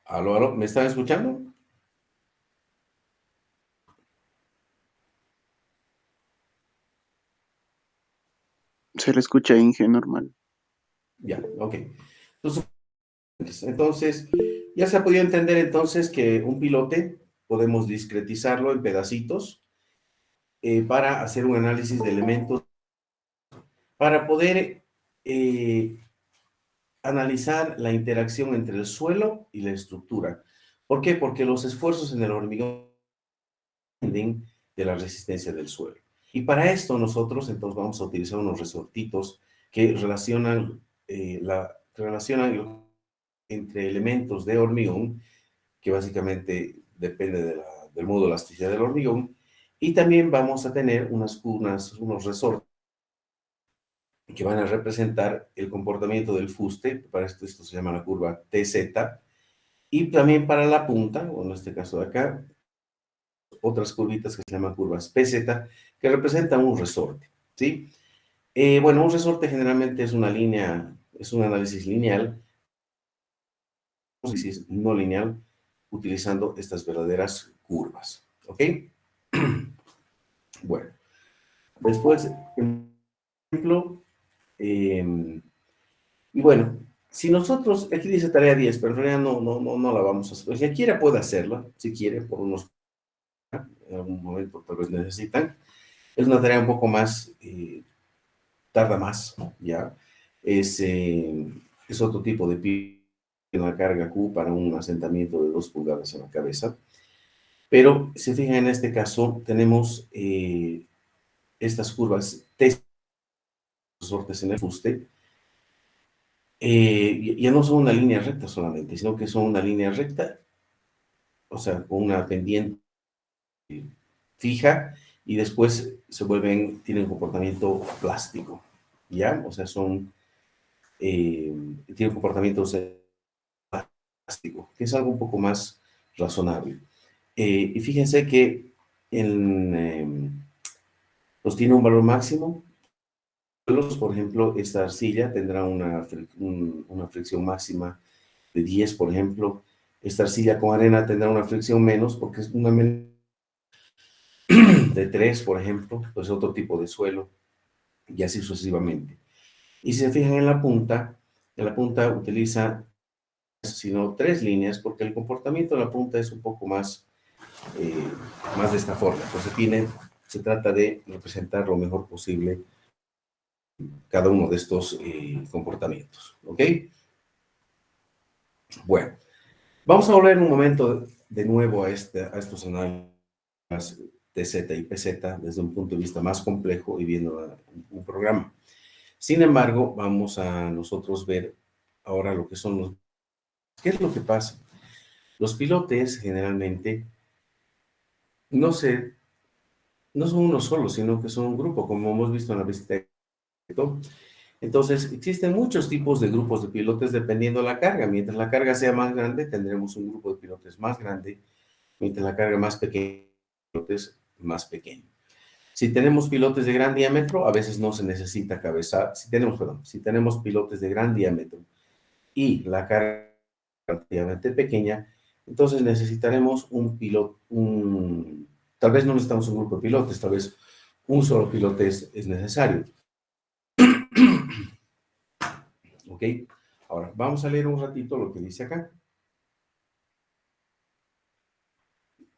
Aló, aló, ¿me están escuchando? Se le escucha Inge normal. Ya, ok. Entonces, ya se ha podido entender entonces que un pilote podemos discretizarlo en pedacitos para hacer un análisis de elementos, para poder eh, analizar la interacción entre el suelo y la estructura. ¿Por qué? Porque los esfuerzos en el hormigón dependen de la resistencia del suelo. Y para esto nosotros entonces vamos a utilizar unos resortitos que relacionan entre elementos de hormigón, que básicamente depende del modo de elasticidad del hormigón, y también vamos a tener unos resortes que van a representar el comportamiento del fuste. Para esto se llama la curva TZ, y también para la punta, o en este caso de acá, otras curvitas que se llaman curvas PZ, que representan un resorte, ¿sí? Bueno, un resorte generalmente es una línea, es un análisis lineal, análisis no lineal, utilizando estas verdaderas curvas, ¿ok? Bueno, después, ejemplo, y bueno, si nosotros, aquí dice tarea 10, pero en realidad no la vamos a hacer. Si quiera puede hacerla, si quiere, por unos, en algún momento tal vez necesitan. Es una tarea un poco más, tarda más, ¿no? Ya. Es, eh, es otro tipo de una carga Q para un asentamiento de 2 pulgadas en la cabeza. Pero si fijan en este caso, tenemos estas curvas T resortes en el fuste, ya no son una línea recta solamente, sino que son una línea recta, o sea, con una pendiente fija, y después tienen un comportamiento plástico, ¿ya? O sea, tienen comportamiento plástico, que es algo un poco más razonable. Y fíjense que pues tiene un valor máximo. Por ejemplo, esta arcilla tendrá una fricción máxima de 10, por ejemplo. Esta arcilla con arena tendrá una fricción menos, porque es una de 3, por ejemplo, pues otro tipo de suelo, y así sucesivamente. Y si se fijan en la punta utiliza, sino 3 líneas, porque el comportamiento de la punta es un poco eh, más de esta forma. Entonces se trata de representar lo mejor posible cada uno de estos comportamientos, ¿ok? Bueno, vamos a volver un momento de nuevo a estos análisis de Z y PZ desde un punto de vista más complejo y viendo un programa. Sin embargo, vamos a nosotros ver ahora lo que son los... ¿Qué es lo que pasa? Los pilotes generalmente no, se, no son uno solo, sino que son un grupo, como hemos visto en la visita. Entonces, existen muchos tipos de grupos de pilotes dependiendo de la carga. Mientras la carga sea más grande, tendremos un grupo de pilotes más grande, mientras la carga más pequeña, pilotes más pequeño. Si tenemos pilotes de gran diámetro, a veces no se necesita cabeza. Si tenemos pilotes de gran diámetro y la carga relativamente pequeña, entonces necesitaremos tal vez no necesitamos un grupo de pilotes, tal vez un solo pilote es necesario. ¿Ok? Ahora, vamos a leer un ratito lo que dice acá.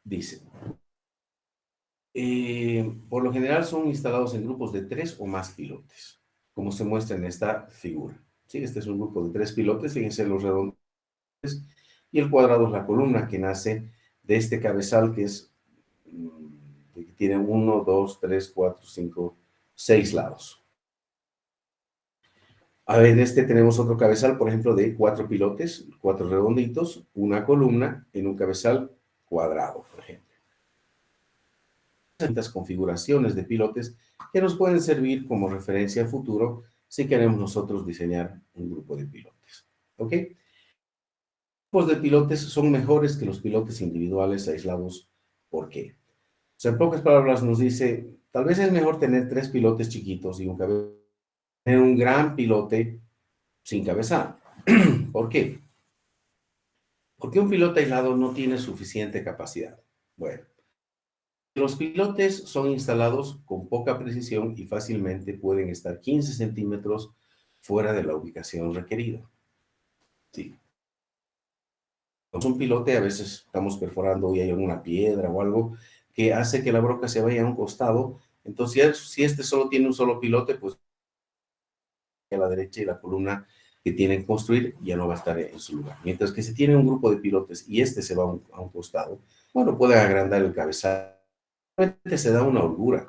Dice, por lo general son instalados en grupos de 3 o más pilotes, como se muestra en esta figura. ¿Sí? Este es un grupo de 3 pilotes, fíjense los redondos, y el cuadrado es la columna que nace de este cabezal que tiene 1, 2, 3, 4, 5, 6 lados. A ver, en este tenemos otro cabezal, por ejemplo, de 4 pilotes, 4 redonditos, una columna en un cabezal cuadrado, por ejemplo. Distintas configuraciones de pilotes que nos pueden servir como referencia al futuro si queremos nosotros diseñar un grupo de pilotes. ¿Ok? Los grupos de pilotes son mejores que los pilotes individuales aislados. ¿Por qué? O sea, en pocas palabras nos dice, tal vez es mejor tener 3 pilotes chiquitos y tener un gran pilote, sin cabezal. ¿Por qué? Porque un pilote aislado no tiene suficiente capacidad. Bueno, los pilotes son instalados con poca precisión y fácilmente pueden estar 15 centímetros fuera de la ubicación requerida. Sí. Un pilote, a veces estamos perforando y hay alguna piedra o algo que hace que la broca se vaya a un costado. Entonces, si este solo tiene un solo pilote, pues a la derecha y la columna que tienen que construir ya no va a estar en su lugar. Mientras que si tiene un grupo de pilotes y este se va a un costado, bueno, puede agrandar el cabezal. Se da una holgura,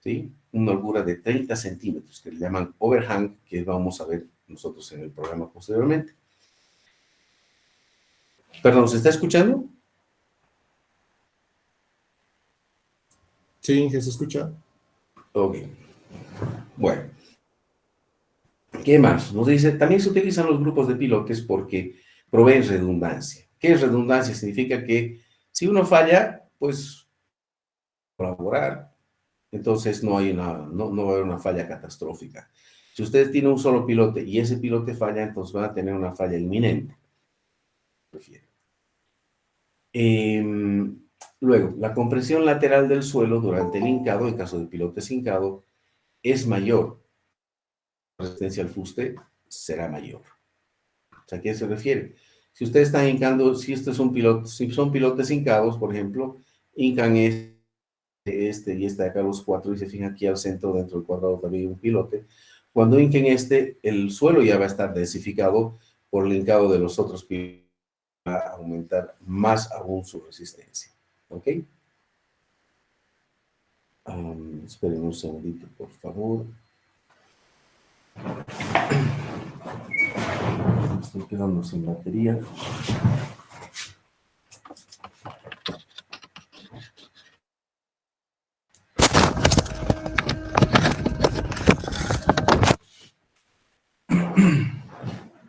¿sí? Una holgura de 30 centímetros, que le llaman overhang, que vamos a ver nosotros en el programa posteriormente. Perdón, ¿se está escuchando? Sí, se escucha. Ok. Bueno, ¿qué más? Nos dice, también se utilizan los grupos de pilotes porque proveen redundancia. ¿Qué es redundancia? Significa que si uno falla, pues colaborar, entonces no va a haber una falla catastrófica. Si ustedes tienen un solo pilote y ese pilote falla, entonces van a tener una falla inminente. Prefiero. Luego, la compresión lateral del suelo durante el hincado, en caso de pilotes hincado, es mayor. La resistencia al fuste será mayor. O sea, ¿a qué se refiere? Si ustedes están hincando, si son pilotes hincados, por ejemplo, hincan este y este de acá, los cuatro, y se fijan aquí al centro, dentro del cuadrado también hay un pilote. Cuando hinquen este, el suelo ya va a estar densificado por el hincado de los otros pilotes, va a aumentar más aún su resistencia. ¿Ok? Esperen un segundito, por favor. Estoy quedando sin batería.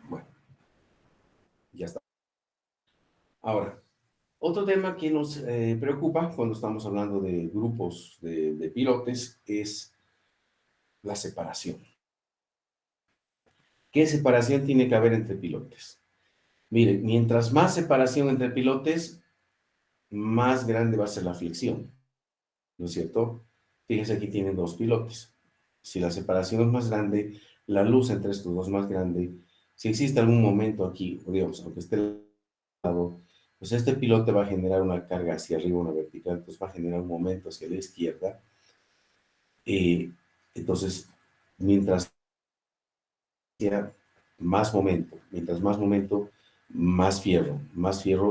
Bueno, ya está. Ahora, otro tema que nos preocupa cuando estamos hablando de grupos de pilotes es la separación. ¿Qué separación tiene que haber entre pilotes? Miren, mientras más separación entre pilotes, más grande va a ser la flexión, ¿no es cierto? Fíjense, aquí tienen dos pilotes. Si la separación es más grande, la luz entre estos dos más grande, si existe algún momento aquí, digamos, aunque esté al lado, pues este pilote va a generar una carga hacia arriba, una vertical, pues va a generar un momento hacia la izquierda. Entonces, mientras mientras más momento, más fierro,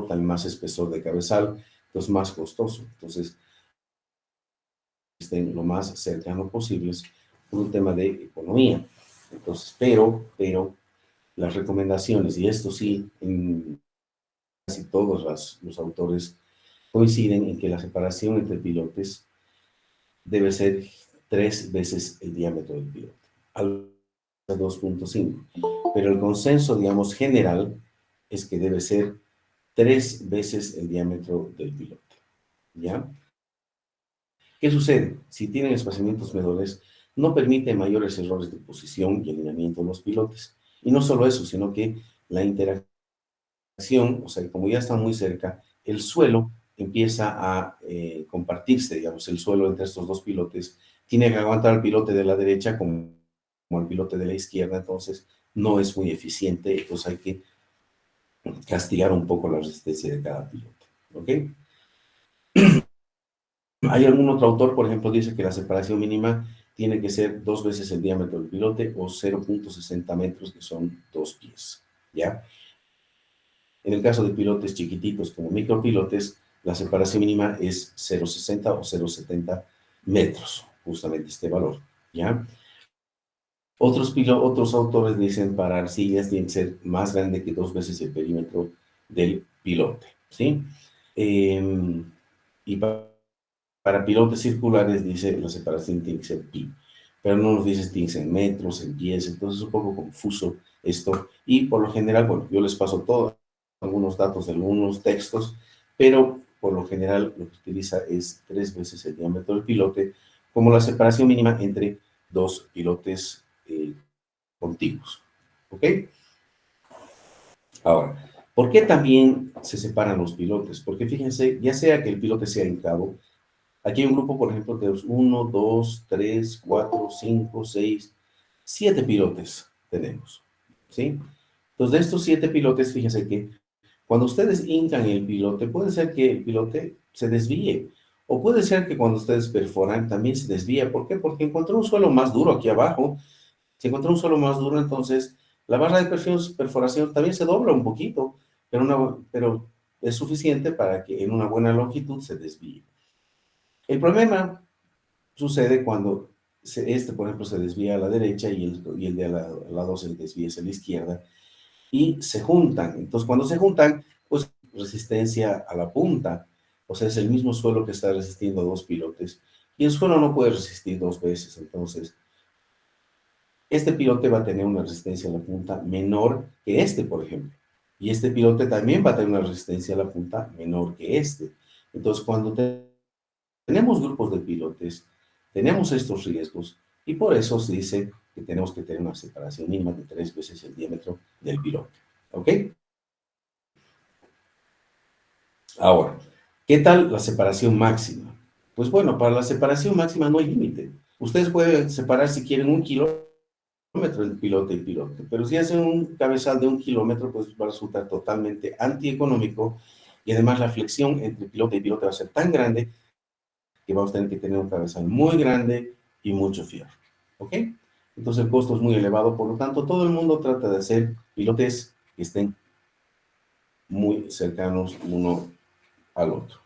también más espesor de cabezal, entonces más costoso. Entonces, estén lo más cercano posibles por un tema de economía. Entonces, pero las recomendaciones, y esto sí, en casi todos los autores coinciden en que la separación entre pilotes debe ser 3 veces el diámetro del pilote, al 2.5. Pero el consenso, digamos, general es que debe ser 3 veces el diámetro del pilote. ¿Ya? ¿Qué sucede? Si tienen espaciamientos menores, no permite mayores errores de posición y alineamiento de los pilotes. Y no solo eso, sino que la interacción, o sea, como ya están muy cerca, el suelo empieza a compartirse, digamos, el suelo entre estos dos pilotes tiene que aguantar al pilote de la derecha como al pilote de la izquierda, entonces no es muy eficiente, entonces hay que castigar un poco la resistencia de cada pilote. ¿Ok? Hay algún otro autor, por ejemplo, dice que la separación mínima tiene que ser 2 veces el diámetro del pilote o 0.60 metros, que son 2 pies. ¿Ya? En el caso de pilotes chiquititos como micropilotes, la separación mínima es 0.60 o 0.70 metros, justamente este valor. ¿Ya? Otros autores dicen para arcillas tiene que ser más grande que 2 veces el perímetro del pilote. ¿Sí? Y para pilotes circulares dice la separación tiene que ser pi, pero no nos dice si tiene que ser en metros, en pies, entonces es un poco confuso esto. Y por lo general, bueno, yo les paso todos algunos datos de algunos textos, pero por lo general lo que utiliza es 3 veces el diámetro del pilote como la separación mínima entre dos pilotes contiguos. ¿Ok? Ahora, ¿por qué también se separan los pilotes? Porque fíjense, ya sea que el pilote sea hincado, aquí hay un grupo, por ejemplo, de 1, 2, 3, 4, 5, 6, 7 pilotes tenemos, ¿sí? Entonces, de estos 7 pilotes, fíjense que cuando ustedes hincan el pilote, puede ser que el pilote se desvíe, o puede ser que cuando ustedes perforan también se desvíe. ¿Por qué? Porque encontró un suelo más duro aquí abajo. Si encontró un suelo más duro, entonces la barra de perforación también se dobla un poquito, pero es suficiente para que en una buena longitud se desvíe. El problema sucede cuando por ejemplo, se desvía a la derecha y el de al lado se desvía hacia la izquierda y se juntan. Entonces, cuando se juntan, pues resistencia a la punta. O sea, es el mismo suelo que está resistiendo a dos pilotes. Y el suelo no puede resistir dos veces. Entonces, este pilote va a tener una resistencia a la punta menor que este, por ejemplo. Y este pilote también va a tener una resistencia a la punta menor que este. Entonces, cuando tenemos grupos de pilotes, tenemos estos riesgos y por eso se dice que tenemos que tener una separación mínima de 3 veces el diámetro del pilote. ¿Ok? Ahora, ¿qué tal la separación máxima? Pues bueno, para la separación máxima no hay límite. Ustedes pueden separar si quieren 1 kilómetro el pilote y pilote, pero si hacen un cabezal de 1 kilómetro, pues va a resultar totalmente antieconómico y además la flexión entre pilote y pilote va a ser tan grande que vamos a tener que tener un cabezal muy grande y mucho fierro. ¿Ok? Entonces el costo es muy elevado, por lo tanto todo el mundo trata de hacer pilotes que estén muy cercanos uno al otro.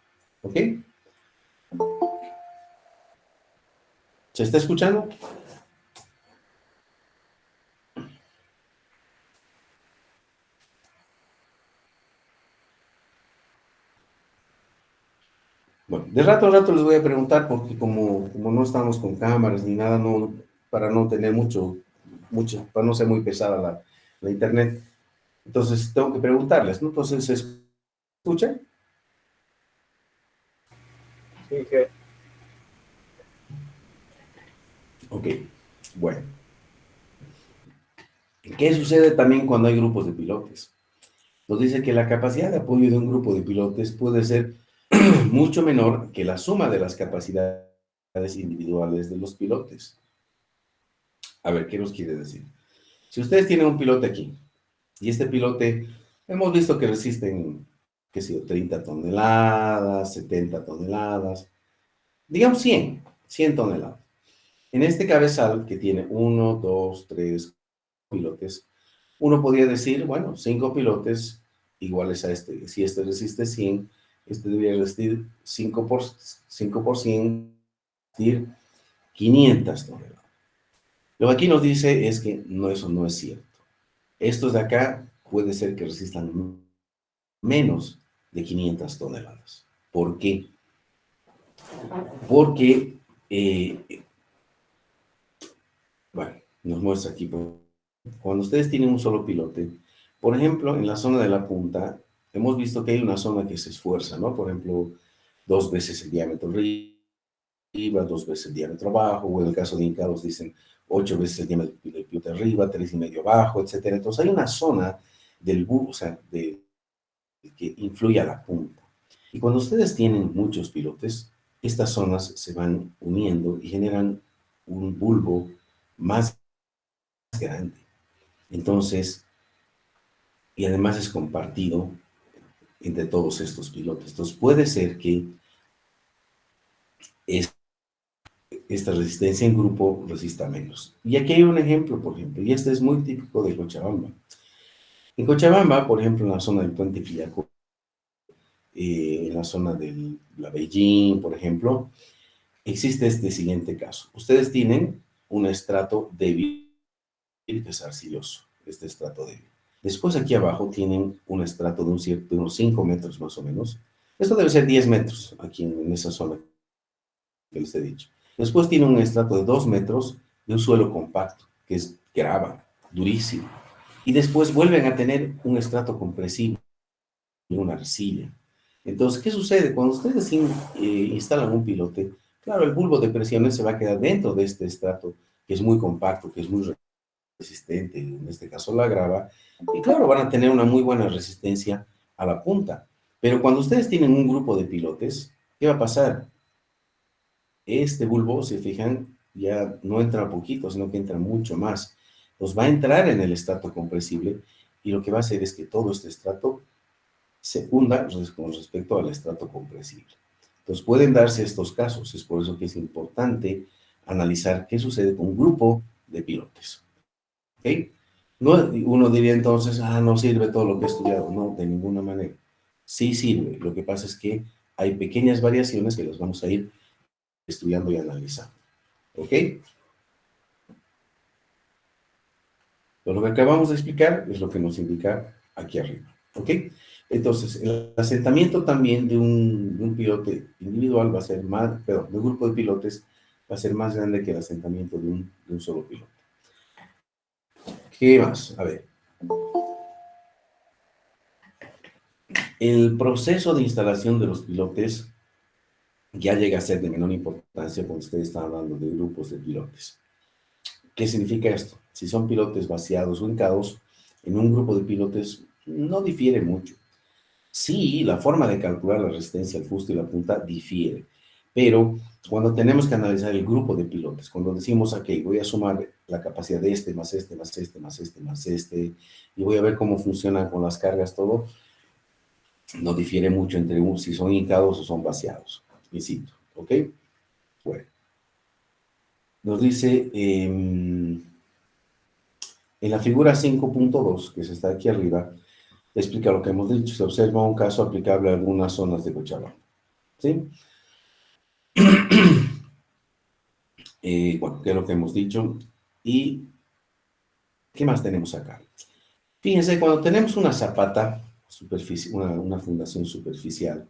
¿Ok? ¿Se está escuchando? Bueno, de rato a rato les voy a preguntar porque como no estamos con cámaras ni nada, no, para no tener para no ser muy pesada la internet, entonces tengo que preguntarles, ¿no? Entonces, ¿se escucha? Sí, que Ok, bueno. ¿Qué sucede también cuando hay grupos de pilotes? Nos dice que la capacidad de apoyo de un grupo de pilotes puede ser mucho menor que la suma de las capacidades individuales de los pilotes. A ver, ¿qué nos quiere decir? Si ustedes tienen un pilote aquí, y este pilote, hemos visto que resisten, qué sé yo, 30 toneladas, 70 toneladas, digamos 100 toneladas. En este cabezal que tiene 1, 2, 3 pilotes, uno podría decir, bueno, 5 pilotes iguales a este. Si este resiste 100, este debería resistir 5 por 100, resistir 500 toneladas. Lo que aquí nos dice es que no, eso no es cierto. Estos de acá puede ser que resistan menos de 500 toneladas. ¿Por qué? Porque, bueno, nos muestra aquí, cuando ustedes tienen un solo pilote, por ejemplo, en la zona de la punta, hemos visto que hay una zona que se esfuerza, ¿no? Por ejemplo, 2 veces el diámetro arriba, 2 veces el diámetro abajo, o en el caso de hincados dicen 8 veces el diámetro del pilote arriba, 3,5 abajo, etcétera. Entonces hay una zona o sea, que influye a la punta. Y cuando ustedes tienen muchos pilotes, estas zonas se van uniendo y generan un bulbo más grande. Entonces, y además es compartido entre todos estos pilotos. Entonces puede ser que es, esta resistencia en grupo resista menos. Y aquí hay un ejemplo, por ejemplo, y este es muy típico de Cochabamba. En Cochabamba, por ejemplo, en la zona del Puente Pillaco, en la zona de la Beijing, por ejemplo, existe este siguiente caso. Ustedes tienen un estrato débil que es arcilloso, este estrato débil. Después aquí abajo tienen un estrato de unos 5 metros más o menos. Esto debe ser 10 metros aquí en esa zona que les he dicho. Después tiene un estrato de 2 metros de un suelo compacto, que es grava, durísimo. Y después vuelven a tener un estrato compresible, una arcilla. Entonces, ¿qué sucede? Cuando ustedes instalan un pilote, claro, el bulbo de presiones se va a quedar dentro de este estrato, que es muy compacto, que es muy resistente, en este caso la grava, y claro, van a tener una muy buena resistencia a la punta. Pero cuando ustedes tienen un grupo de pilotes, ¿qué va a pasar? Este bulbo, si fijan, ya no entra poquito, sino que entra mucho más. Pues va a entrar en el estrato compresible y lo que va a hacer es que todo este estrato se hunda con respecto al estrato compresible. Entonces pueden darse estos casos, es por eso que es importante analizar qué sucede con un grupo de pilotes. ¿Ok? No, uno diría entonces, no sirve todo lo que he estudiado. No, de ninguna manera. Sí sirve. Lo que pasa es que hay pequeñas variaciones que las vamos a ir estudiando y analizando. ¿Ok? Pero lo que acabamos de explicar es lo que nos indica aquí arriba. ¿Ok? Entonces, el asentamiento también de un pilote individual va a ser más, perdón, de un grupo de pilotes va a ser más grande que el asentamiento de un solo piloto. ¿Qué más? A ver. El proceso de instalación de los pilotes ya llega a ser de menor importancia cuando ustedes están hablando de grupos de pilotes. ¿Qué significa esto? Si son pilotes vaciados o hincados, en un grupo de pilotes no difiere mucho. Sí, la forma de calcular la resistencia al fuste y la punta difiere, pero cuando tenemos que analizar el grupo de pilotes, cuando decimos, ok, voy a sumar la capacidad de este, más este, más este, más este, más este, y voy a ver cómo funcionan con las cargas, todo, no difiere mucho entre si son hincados o son vaciados, insisto, ¿ok? Bueno, nos dice en la figura 5.2, que se está aquí arriba, explica lo que hemos dicho. Se observa un caso aplicable a algunas zonas de Cochabamba. ¿Sí? Bueno, ¿qué es lo que hemos dicho? ¿Y qué más tenemos acá? Fíjense, cuando tenemos una zapata, una fundación superficial,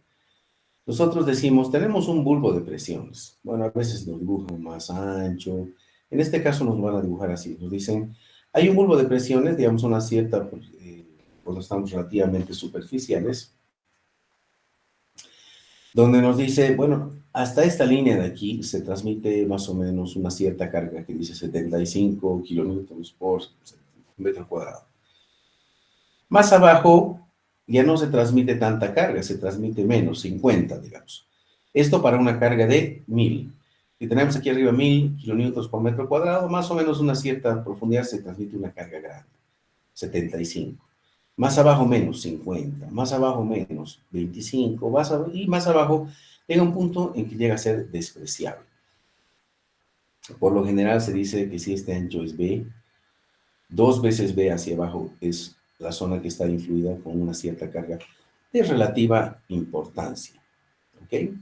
nosotros decimos, tenemos un bulbo de presiones. Bueno, a veces nos dibujan más ancho. En este caso nos van a dibujar así. Nos dicen, hay un bulbo de presiones, digamos una cierta, cuando estamos relativamente superficiales, donde nos dice, bueno, hasta esta línea de aquí se transmite más o menos una cierta carga que dice 75 kilonewtons por metro cuadrado. Más abajo ya no se transmite tanta carga, se transmite menos, 50, digamos. Esto para una carga de 1000. Si tenemos aquí arriba 1000 kilonewtons por metro cuadrado, más o menos una cierta profundidad se transmite una carga grande, 75. Más abajo menos 50, más abajo menos 25, y más abajo llega un punto en que llega a ser despreciable. Por lo general se dice que si este ancho es B, 2 veces B hacia abajo es la zona que está influida con una cierta carga de relativa importancia. ¿Ok?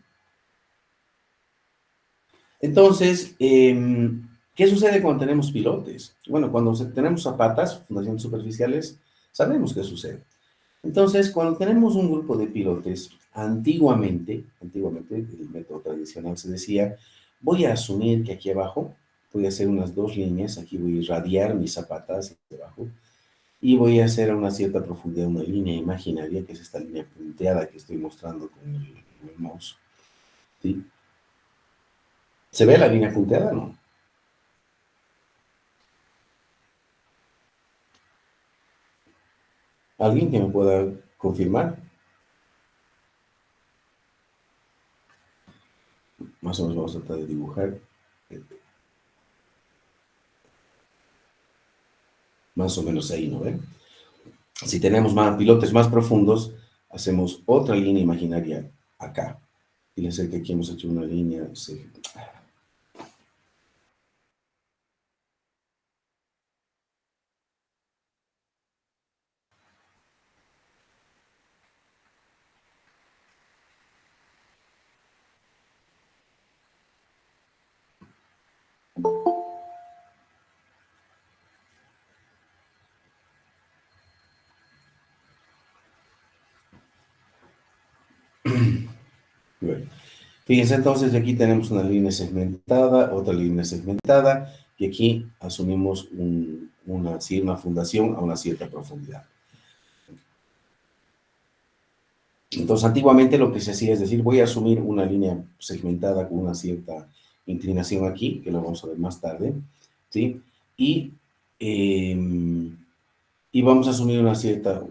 Entonces, ¿qué sucede cuando tenemos pilotes? Bueno, cuando tenemos zapatas, fundaciones superficiales, sabemos qué sucede. Entonces, cuando tenemos un grupo de pilotes, antiguamente, el método tradicional se decía, voy a asumir que aquí abajo voy a hacer unas 2 líneas, aquí voy a irradiar mis zapatas hacia abajo, y voy a hacer a una cierta profundidad una línea imaginaria, que es esta línea punteada que estoy mostrando con el mouse. ¿Sí? ¿Se ve la línea punteada o no? ¿Alguien que me pueda confirmar? Más o menos vamos a tratar de dibujar. Más o menos ahí, ¿no ven? Si tenemos más pilotes más profundos, hacemos otra línea imaginaria acá. Fíjense que aquí hemos hecho una línea. Bueno, fíjense entonces, aquí tenemos una línea segmentada, otra línea segmentada, y aquí asumimos una fundación a una cierta profundidad. Entonces, antiguamente lo que se hacía es decir, voy a asumir una línea segmentada con una cierta inclinación aquí, que lo vamos a ver más tarde, ¿sí? Y y vamos a asumir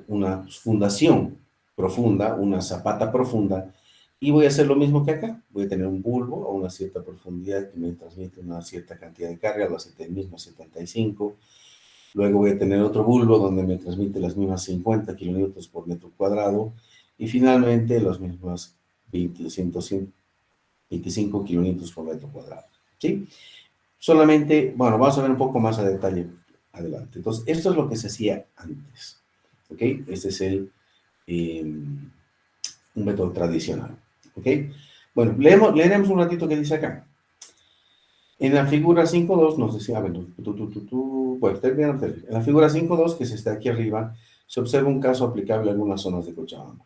una fundación profunda, una zapata profunda, y voy a hacer lo mismo que acá. Voy a tener un bulbo a una cierta profundidad que me transmite una cierta cantidad de carga, el mismo 75. Luego voy a tener otro bulbo donde me transmite las mismas 50 kilonewtons por metro cuadrado, y finalmente las mismas 25 kilonewtons por metro cuadrado. ¿Sí? Solamente, bueno, vamos a ver un poco más a detalle adelante. Entonces, esto es lo que se hacía antes. ¿Ok? Este es un método tradicional. ¿Ok? Bueno, leeremos un ratito qué dice acá. En la figura 5.2 nos decía, a ver, bueno, terminamos. En la figura 5.2, que se está aquí arriba, se observa un caso aplicable a algunas zonas de Cochabamba.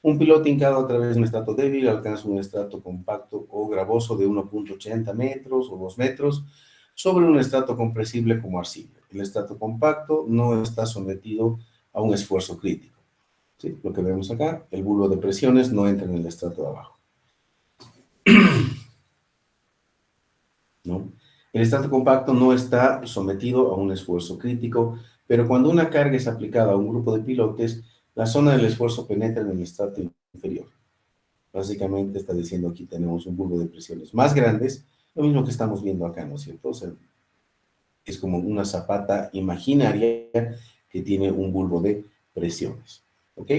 Un piloto hincado a través de un estrato débil alcanza un estrato compacto o gravoso de 1.80 metros o 2 metros sobre un estrato compresible como arcilla. El estrato compacto no está sometido a un esfuerzo crítico. ¿Sí? Lo que vemos acá, el bulbo de presiones no entra en el estrato de abajo. ¿No? El estrato compacto no está sometido a un esfuerzo crítico, pero cuando una carga es aplicada a un grupo de pilotes, la zona del esfuerzo penetra en el estrato inferior. Básicamente está diciendo aquí tenemos un bulbo de presiones más grandes, lo mismo que estamos viendo acá, ¿no es cierto? O sea, es como una zapata imaginaria que tiene un bulbo de presiones, ¿ok?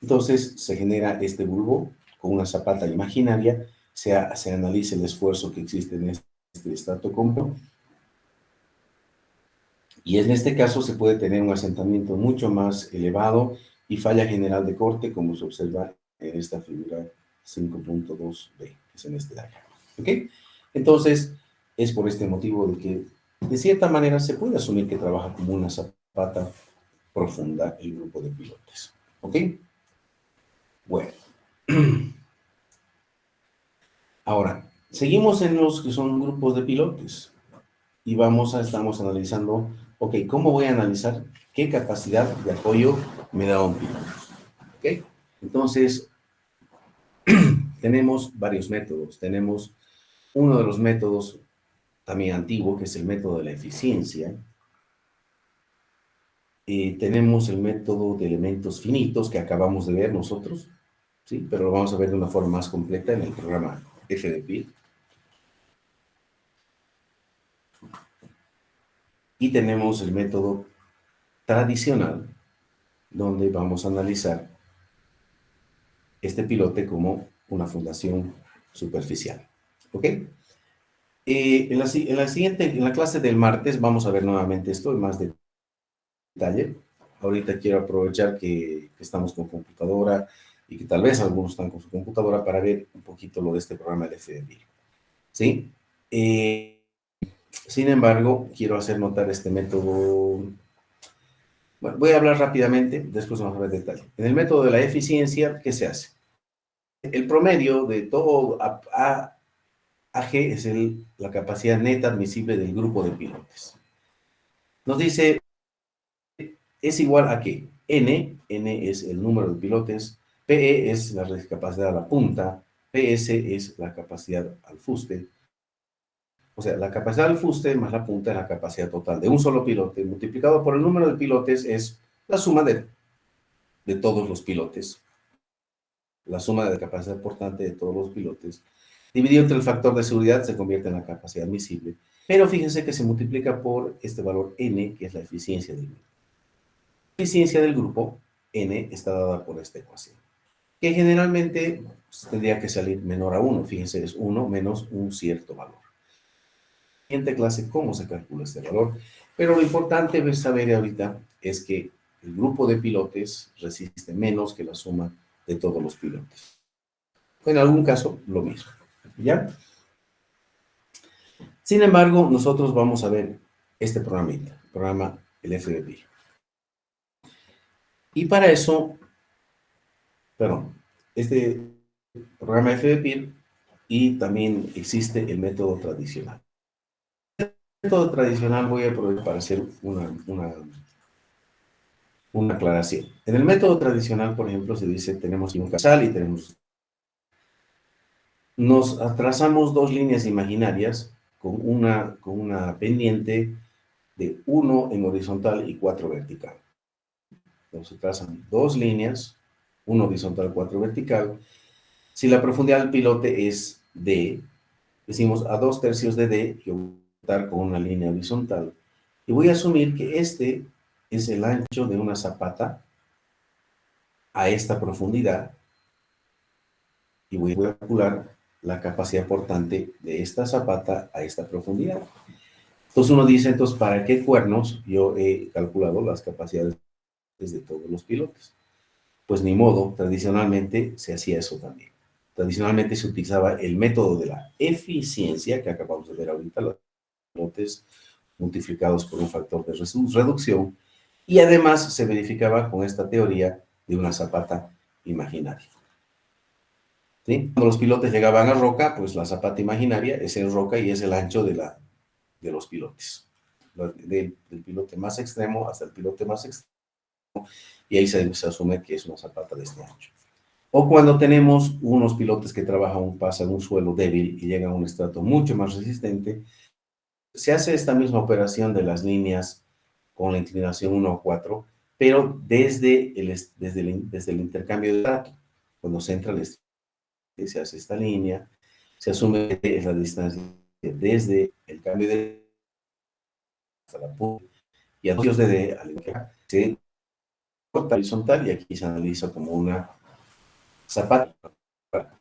Entonces se genera este bulbo con una zapata imaginaria, se analiza el esfuerzo que existe en este estrato compacto, y en este caso se puede tener un asentamiento mucho más elevado y falla general de corte, como se observa en esta figura 5.2b, que es en este de acá. ¿Ok? Entonces, es por este motivo de que, de cierta manera, se puede asumir que trabaja como una zapata profunda el grupo de pilotes. ¿Ok? Bueno. Ahora, seguimos en los que son grupos de pilotes y estamos analizando, ok, ¿cómo voy a analizar qué capacidad de apoyo me da un piloto? ¿Ok? Entonces, tenemos varios métodos. Tenemos uno de los métodos también antiguo, que es el método de la eficiencia. Tenemos el método de elementos finitos que acabamos de ver nosotros, ¿sí? Pero lo vamos a ver de una forma más completa en el programa FDP. Y tenemos el método tradicional, donde vamos a analizar este pilote como una fundación superficial. ¿Ok? En la clase del martes vamos a ver nuevamente esto en más detalle. Ahorita quiero aprovechar que estamos con computadora y que tal vez algunos están con su computadora para ver un poquito lo de este programa de FDB. ¿Sí? Sin embargo, quiero hacer notar este método. Bueno, voy a hablar rápidamente, después vamos a ver detalle. En el método de la eficiencia, ¿qué se hace? El promedio de todo AG es la capacidad neta admisible del grupo de pilotes. Nos dice, es igual a que N es el número de pilotes, PE es la capacidad a la punta, PS es la capacidad al fuste. O sea, la capacidad al fuste más la punta es la capacidad total de un solo pilote, multiplicado por el número de pilotes es la suma de todos los pilotes, la suma de la capacidad portante de todos los pilotes, dividido entre el factor de seguridad se convierte en la capacidad admisible, pero fíjense que se multiplica por este valor N, que es la eficiencia del grupo. La eficiencia del grupo, N, está dada por esta ecuación, que generalmente tendría que salir menor a 1, fíjense, es 1 menos un cierto valor. En la siguiente clase cómo se calcula este valor, pero lo importante de saber ahorita es que el grupo de pilotes resiste menos que la suma de todos los pilotes. En algún caso, lo mismo. ¿Ya? Sin embargo, nosotros vamos a ver este programita, el programa el FDP. Y para eso, perdón, este programa FDP y también existe el método tradicional. El método tradicional voy a aprovechar para hacer una aclaración. En el método tradicional, por ejemplo, se dice tenemos un casal y nos trazamos dos líneas imaginarias con una pendiente de 1 en horizontal y 4 vertical. Entonces se trazan 2 líneas, 1 horizontal, 4 vertical. Si la profundidad del pilote es D, decimos a 2/3 de D, yo voy a cortar con una línea horizontal. Y voy a asumir que este es el ancho de una zapata a esta profundidad. Y voy a calcular la capacidad portante de esta zapata a esta profundidad. Entonces uno dice, entonces, ¿para qué cuernos yo he calculado las capacidades de todos los pilotes? Pues ni modo, tradicionalmente se hacía eso también. Tradicionalmente se utilizaba el método de la eficiencia, que acabamos de ver ahorita, los pilotes multiplicados por un factor de reducción, y además se verificaba con esta teoría de una zapata imaginaria. ¿Sí? Cuando los pilotes llegaban a roca, pues la zapata imaginaria es el roca y es el ancho de los pilotes. Del pilote más extremo hasta el pilote más extremo, y ahí se asume que es una zapata de este ancho. O cuando tenemos unos pilotes que pasan un suelo débil y llegan a un estrato mucho más resistente, se hace esta misma operación de las líneas con la inclinación 1 a 4, pero desde el intercambio de estrato. Cuando se entra al estrato, se hace esta línea, se asume que es la distancia desde el cambio de hasta la punta y a 2 de D, se corta horizontal y aquí se analiza como una zapata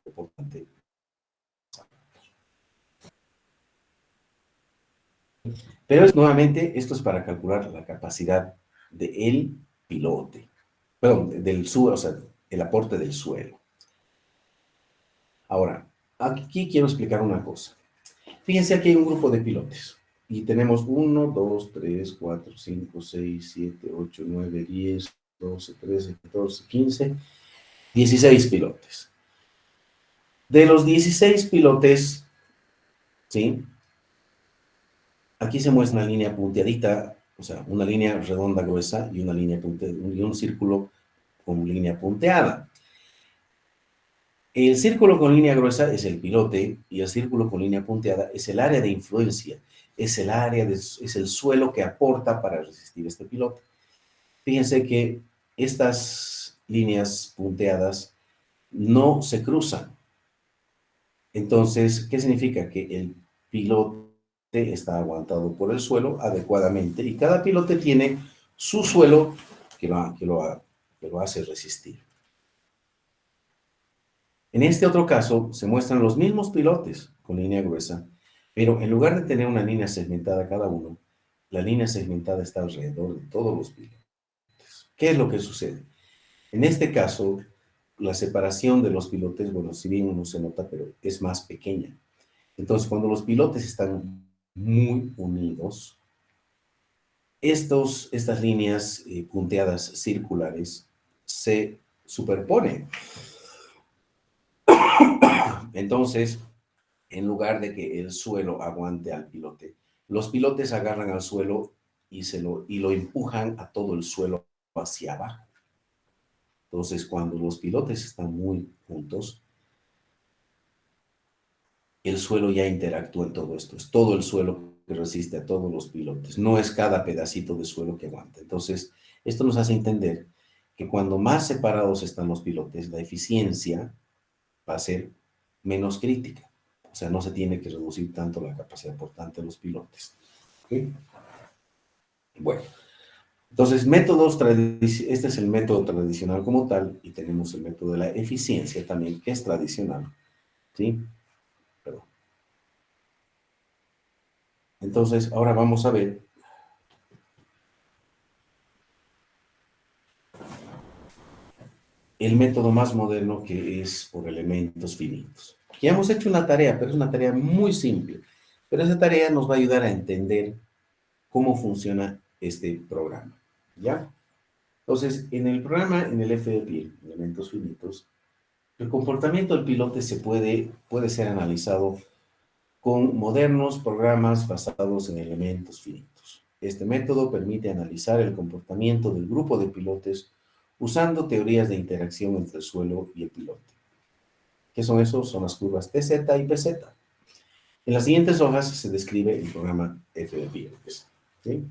importante. Pero nuevamente, esto es para calcular la capacidad del pilote, perdón, del suelo, o sea, el aporte del suelo. Ahora, aquí quiero explicar una cosa. Fíjense, aquí hay un grupo de pilotes y tenemos 1, 2, 3, 4, 5, 6, 7, 8, 9, 10, 12, 13, 14, 15, 16 pilotes. De los 16 pilotes, ¿sí? Aquí se muestra una línea punteadita, o sea, una línea redonda gruesa y una línea y un círculo con línea punteada. El círculo con línea gruesa es el pilote y el círculo con línea punteada es el área de influencia, es el suelo que aporta para resistir este pilote. Fíjense que estas líneas punteadas no se cruzan. Entonces, ¿qué significa? Que el pilote está aguantado por el suelo adecuadamente y cada pilote tiene su suelo que lo hace resistir. En este otro caso, se muestran los mismos pilotes con línea gruesa, pero en lugar de tener una línea segmentada cada uno, la línea segmentada está alrededor de todos los pilotes. ¿Qué es lo que sucede? En este caso, la separación de los pilotes, bueno, si bien no se nota, pero es más pequeña. Entonces, cuando los pilotes están muy unidos, estas líneas punteadas circulares se superponen. Entonces, en lugar de que el suelo aguante al pilote, los pilotes agarran al suelo y lo empujan a todo el suelo hacia abajo. Entonces, cuando los pilotes están muy juntos, el suelo ya interactúa en todo esto. Es todo el suelo que resiste a todos los pilotes. No es cada pedacito de suelo que aguanta. Entonces, esto nos hace entender que cuando más separados están los pilotes, la eficiencia va a ser menos crítica. O sea, no se tiene que reducir tanto la capacidad portante de los pilotes. ¿Okay? Bueno, entonces este es el método tradicional como tal y tenemos el método de la eficiencia también, que es tradicional. ¿Sí? Perdón. Entonces, ahora vamos a ver el método más moderno, que es por elementos finitos. Ya hemos hecho una tarea, pero es una tarea muy simple. Pero esa tarea nos va a ayudar a entender cómo funciona este programa. ¿Ya? Entonces, en el programa, en el FDP, elementos finitos, el comportamiento del pilote puede ser analizado con modernos programas basados en elementos finitos. Este método permite analizar el comportamiento del grupo de pilotes usando teorías de interacción entre el suelo y el pilote. ¿Qué son esos? Son las curvas TZ y PZ. En las siguientes hojas se describe el programa FDP. ¿Sí?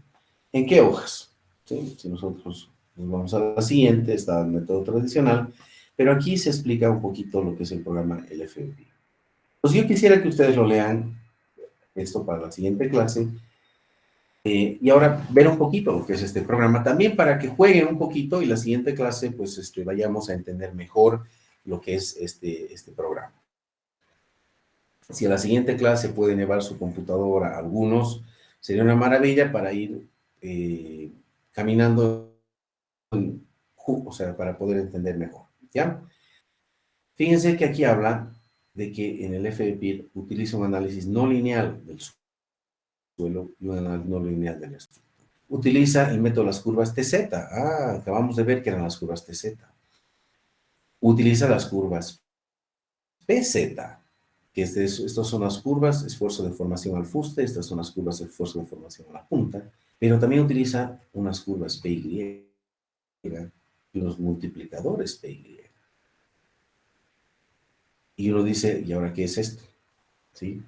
¿En qué hojas? ¿Sí? Si nosotros nos vamos a la siguiente, está el método tradicional, pero aquí se explica un poquito lo que es el programa LFP. Pues yo quisiera que ustedes lo lean, esto para la siguiente clase, y ahora ver un poquito lo que es este programa, también para que jueguen un poquito y la siguiente clase, pues vayamos a entender mejor lo que es este programa. Si a la siguiente clase pueden llevar su computadora algunos, sería una maravilla para ir caminando, o sea, para poder entender mejor, ¿ya? Fíjense que aquí habla de que en el FDPIR utiliza un análisis no lineal del suelo y un análisis no lineal de la estructura. Utiliza el método de las curvas TZ. Ah, acabamos de ver que eran las curvas TZ. Utiliza las curvas PZ, que estas son las curvas, esfuerzo de formación al fuste, estas son las curvas, esfuerzo de formación a la punta, pero también utiliza unas curvas PY y unos multiplicadores PY. Y uno dice, ¿y ahora qué es esto? ¿Sí?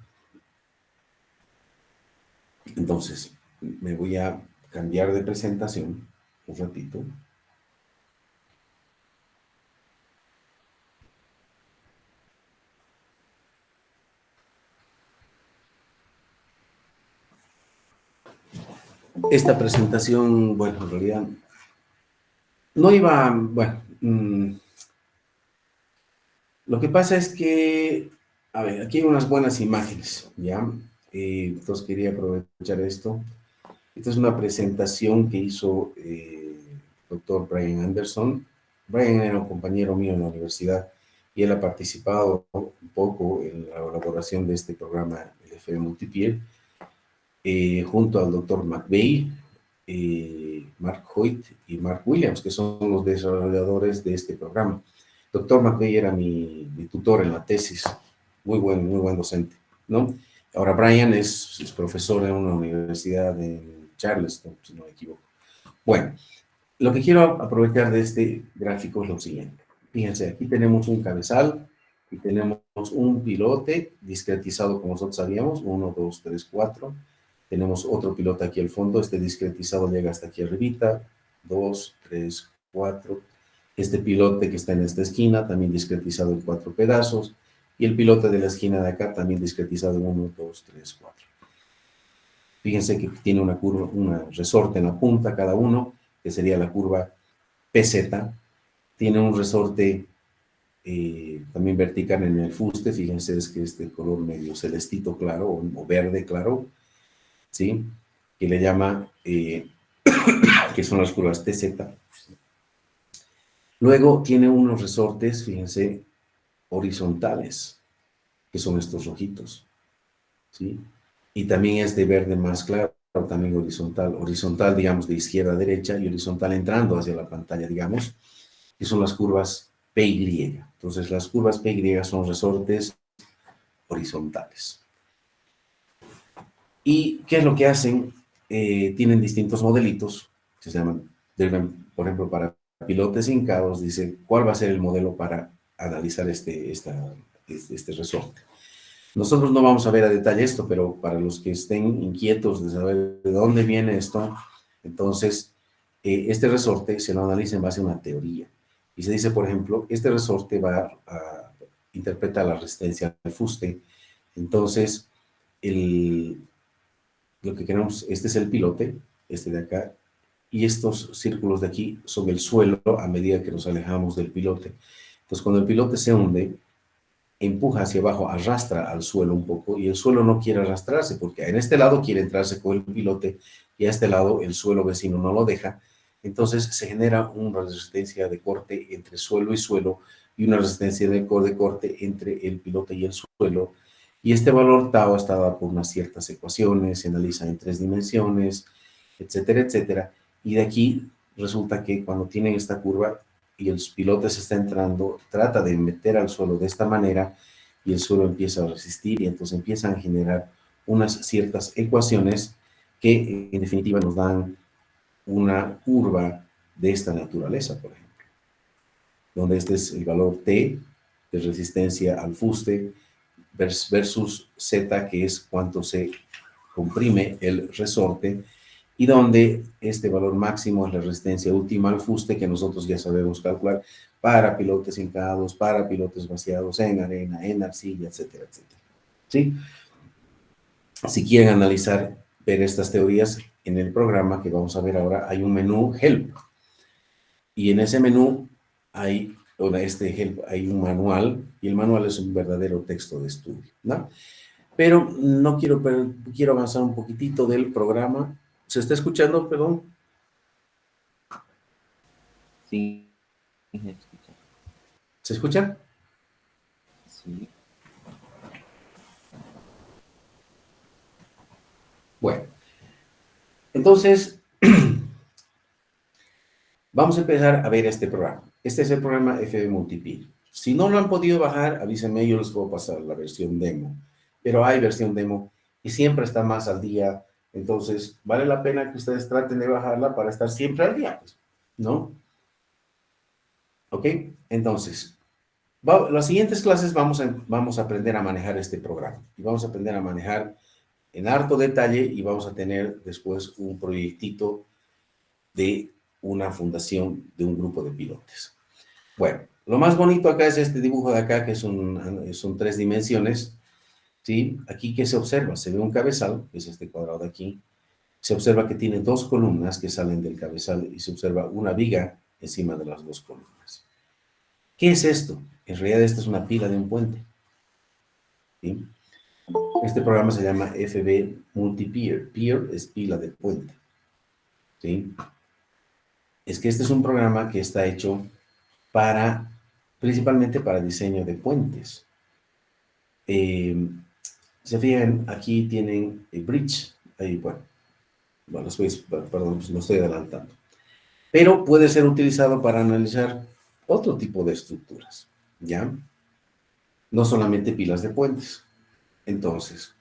Entonces, me voy a cambiar de presentación un ratito. Esta presentación, bueno, en realidad no iba, bueno, lo que pasa es que, a ver, aquí hay unas buenas imágenes, ¿ya? Entonces quería aprovechar esto. Esta es una presentación que hizo el doctor Brian Anderson. Brian era un compañero mío en la universidad y él ha participado un poco en la elaboración de este programa LFE Multipiel, junto al doctor McVeigh, Mark Hoyt y Mark Williams, que son los desarrolladores de este programa. Doctor McVeigh era mi tutor en la tesis, muy buen docente, ¿no? Ahora Brian es profesor en una universidad en Charleston, si no me equivoco. Bueno, lo que quiero aprovechar de este gráfico es lo siguiente. Fíjense, aquí tenemos un cabezal y tenemos un pilote discretizado como nosotros sabíamos, 1, 2, 3, 4. Tenemos otro pilote aquí al fondo, este discretizado llega hasta aquí arribita, 2, 3, 4. Este pilote que está en esta esquina, también discretizado en 4 pedazos, y el pilote de la esquina de acá también discretizado en 1, 2, 3, 4. Fíjense que tiene una curva, una resorte en la punta cada uno, que sería la curva PZ. Tiene un resorte también vertical en el fuste, fíjense es que este color medio celestito claro o verde claro, ¿sí? Que le llama, que son las curvas TZ. Luego tiene unos resortes, fíjense, horizontales, que son estos rojitos, ¿sí? Y también es de verde más claro, también horizontal, digamos, de izquierda a derecha y horizontal entrando hacia la pantalla, digamos, que son las curvas PY. Entonces, las curvas PY son resortes horizontales. ¿Y qué es lo que hacen? Tienen distintos modelitos que se llaman, por ejemplo, para pilotes hincados, dice, ¿cuál va a ser el modelo para analizar este resorte? Nosotros no vamos a ver a detalle esto, pero para los que estén inquietos de saber de dónde viene esto, entonces, este resorte se lo analiza en base a una teoría. Y se dice, por ejemplo, este resorte va a interpretar la resistencia al fuste. Entonces, lo que queremos, este es el pilote, este de acá, y estos círculos de aquí son el suelo a medida que nos alejamos del pilote. Entonces, cuando el pilote se hunde, empuja hacia abajo, arrastra al suelo un poco, y el suelo no quiere arrastrarse, porque en este lado quiere entrarse con el pilote, y a este lado el suelo vecino no lo deja. Entonces se genera una resistencia de corte entre suelo y suelo, y una resistencia de corte entre el pilote y el suelo, y este valor tau está dado por unas ciertas ecuaciones, se analiza en 3 dimensiones, etcétera, etcétera, y de aquí resulta que cuando tienen esta curva, y el pilote se está entrando, trata de meter al suelo de esta manera y el suelo empieza a resistir y entonces empiezan a generar unas ciertas ecuaciones que en definitiva nos dan una curva de esta naturaleza, por ejemplo, donde este es el valor T de resistencia al fuste versus Z, que es cuánto se comprime el resorte, y donde este valor máximo es la resistencia última al fuste que nosotros ya sabemos calcular para pilotes hincados, para pilotes vaciados en arena, en arcilla, etcétera, etcétera. ¿Sí? Si quieren analizar, ver estas teorías en el programa que vamos a ver ahora, hay un menú Help. Y en ese menú hay, Help, hay un manual, y el manual es un verdadero texto de estudio, ¿no? Pero no quiero, quiero avanzar un poquitito del programa. ¿Se está escuchando, perdón? Sí, se escucha. ¿Se escucha? Sí. Bueno, entonces, vamos a empezar a ver este programa. Este es el programa FB Multipeer. Si no lo han podido bajar, avísenme, yo les puedo pasar la versión demo. Pero hay versión demo y siempre está más al día. Entonces, vale la pena que ustedes traten de bajarla para estar siempre al día, pues, ¿no? ¿Ok? Entonces, las siguientes clases vamos a aprender a manejar este programa. Y vamos a aprender a manejar en harto detalle y vamos a tener después un proyectito de una fundación de un grupo de pilotes. Bueno, lo más bonito acá es este dibujo de acá, que son 3 dimensiones, ¿sí? Aquí, ¿qué se observa? Se ve un cabezal, que es este cuadrado de aquí. Se observa que tiene 2 columnas que salen del cabezal y se observa una viga encima de las 2 columnas. ¿Qué es esto? En realidad, esta es una pila de un puente, ¿sí? Este programa se llama FB Multipeer. Peer es pila de puente, ¿sí? Es que este es un programa que está hecho principalmente para diseño de puentes. Se fijan, aquí tienen el bridge. Ahí, bueno, perdón, pues lo estoy adelantando. Pero puede ser utilizado para analizar otro tipo de estructuras, ¿ya? No solamente pilas de puentes. Entonces,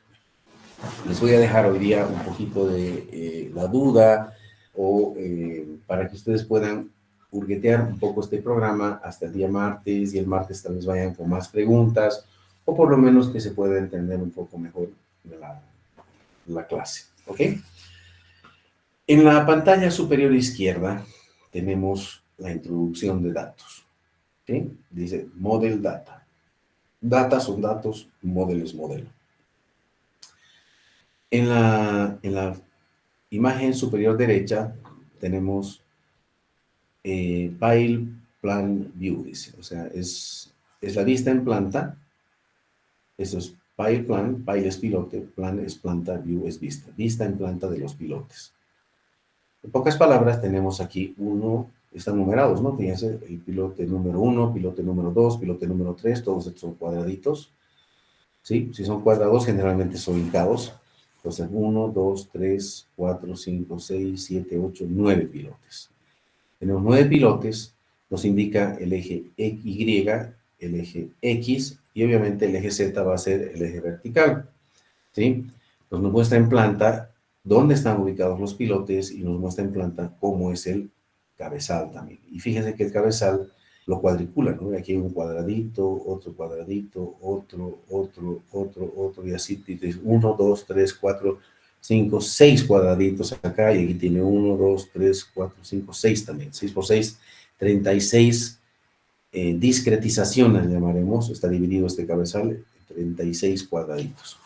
les voy a dejar hoy día un poquito de la duda o para que ustedes puedan hurguetear un poco este programa hasta el día martes y el martes tal vez vayan con más preguntas o por lo menos que se pueda entender un poco mejor la clase, ¿ok? En la pantalla superior izquierda tenemos la introducción de datos, ¿sí? Dice Model Data. Data son datos, model es modelo. En la imagen superior derecha tenemos Pile Plan View, dice. O sea, es la vista en planta. Eso es Pile Plan, Pile es pilote, Plan es planta, View es vista. Vista en planta de los pilotes. En pocas palabras, tenemos aquí están numerados, ¿no? Fíjense, el pilote número 1, pilote número 2, pilote número 3, todos estos son cuadraditos, ¿sí? Si son cuadrados, generalmente son hincados. Entonces, 1, 2, 3, 4, 5, 6, 7, 8, 9 pilotes. Tenemos 9 pilotes, nos indica el eje Y, el eje X, y obviamente el eje Z va a ser el eje vertical, ¿sí? Nos muestra en planta dónde están ubicados los pilotes y nos muestra en planta cómo es el cabezal también. Y fíjense que el cabezal lo cuadricula, ¿no? Aquí hay un cuadradito, otro, otro, y así tienes 1, 2, 3, 4, 5, 6 cuadraditos acá, y aquí tiene 1, 2, 3, 4, 5, 6 también. 6 por 6, 36 discretizaciones llamaremos. Está dividido este cabezal en 36 cuadraditos.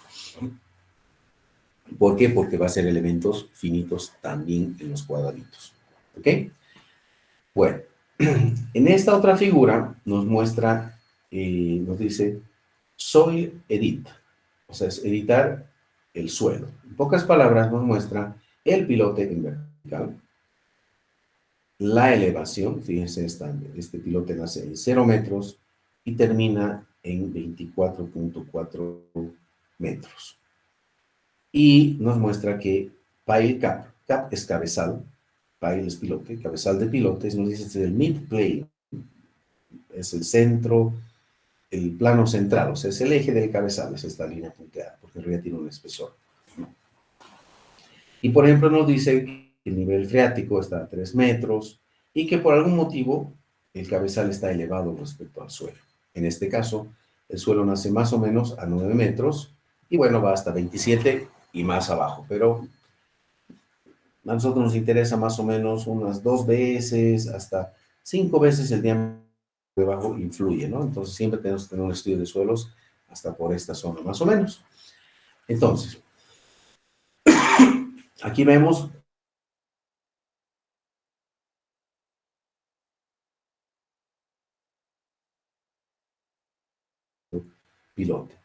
¿Por qué? Porque va a ser elementos finitos también en los cuadraditos. ¿Ok? Bueno, en esta otra figura nos muestra, nos dice Soil Edit. O sea, es editar el suelo. En pocas palabras nos muestra el pilote en vertical, la elevación, fíjense, este pilote nace en 0 metros y termina en 24.4 metros. Y nos muestra que Pile Cap es cabezal, Pile es pilote, cabezal de pilotes, nos dice que es el mid-plane, es el centro, el plano central, o sea, es el eje del cabezal, es esta línea punteada, porque en realidad tiene un espesor. Y por ejemplo nos dice que el nivel freático está a 3 metros y que por algún motivo el cabezal está elevado respecto al suelo. En este caso, el suelo nace más o menos a 9 metros y bueno, va hasta 27 y más abajo, pero A nosotros nos interesa más o menos unas 2 veces, hasta 5 veces el diámetro debajo influye, ¿no? Entonces siempre tenemos que tener un estudio de suelos hasta por esta zona, más o menos. Entonces, aquí vemos pilote.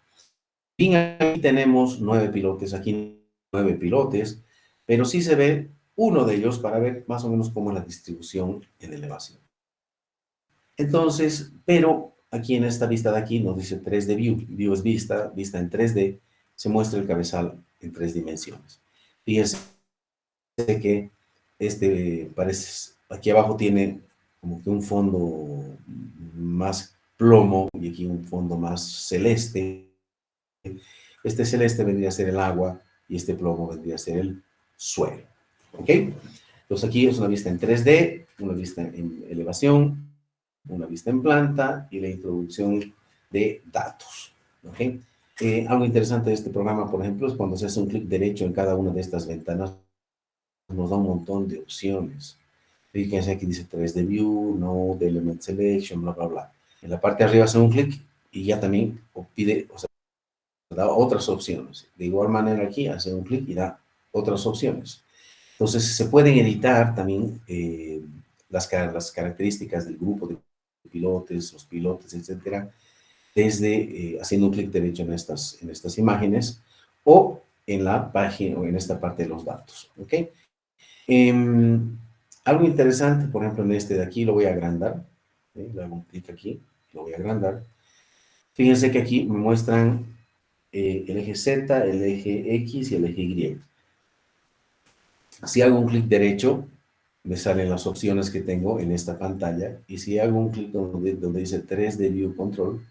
Bien, aquí tenemos 9 pilotes, aquí 9 pilotes, pero sí se ve uno de ellos para ver más o menos cómo es la distribución en elevación. Entonces, pero aquí en esta vista de aquí nos dice 3D View. View es vista, vista en 3D, se muestra el cabezal en 3 dimensiones. Fíjense que parece, aquí abajo tiene como que un fondo más plomo y aquí un fondo más celeste. Este celeste vendría a ser el agua y este plomo vendría a ser el suelo. ¿Ok? Entonces aquí es una vista en 3D, una vista en elevación, una vista en planta y la introducción de datos. ¿Ok? Algo interesante de este programa, por ejemplo, es cuando se hace un clic derecho en cada una de estas ventanas, nos da un montón de opciones. Fíjense aquí dice 3D View, Node, Element Selection, bla, bla, bla. En la parte de arriba hace un clic y ya también pide, o sea, da otras opciones. De igual manera aquí hace un clic y da otras opciones. Entonces se pueden editar también las características del grupo de pilotes, los pilotes, etcétera, desde haciendo un clic derecho en estas imágenes o en la página o en esta parte de los datos. ¿Ok? Algo interesante, por ejemplo, en este de aquí lo voy a agrandar. Le hago un clic aquí, lo voy a agrandar. Fíjense que aquí me muestran el eje Z, el eje X y el eje Y. Si hago un clic derecho, me salen las opciones que tengo en esta pantalla. Y si hago un clic donde dice 3D View Control,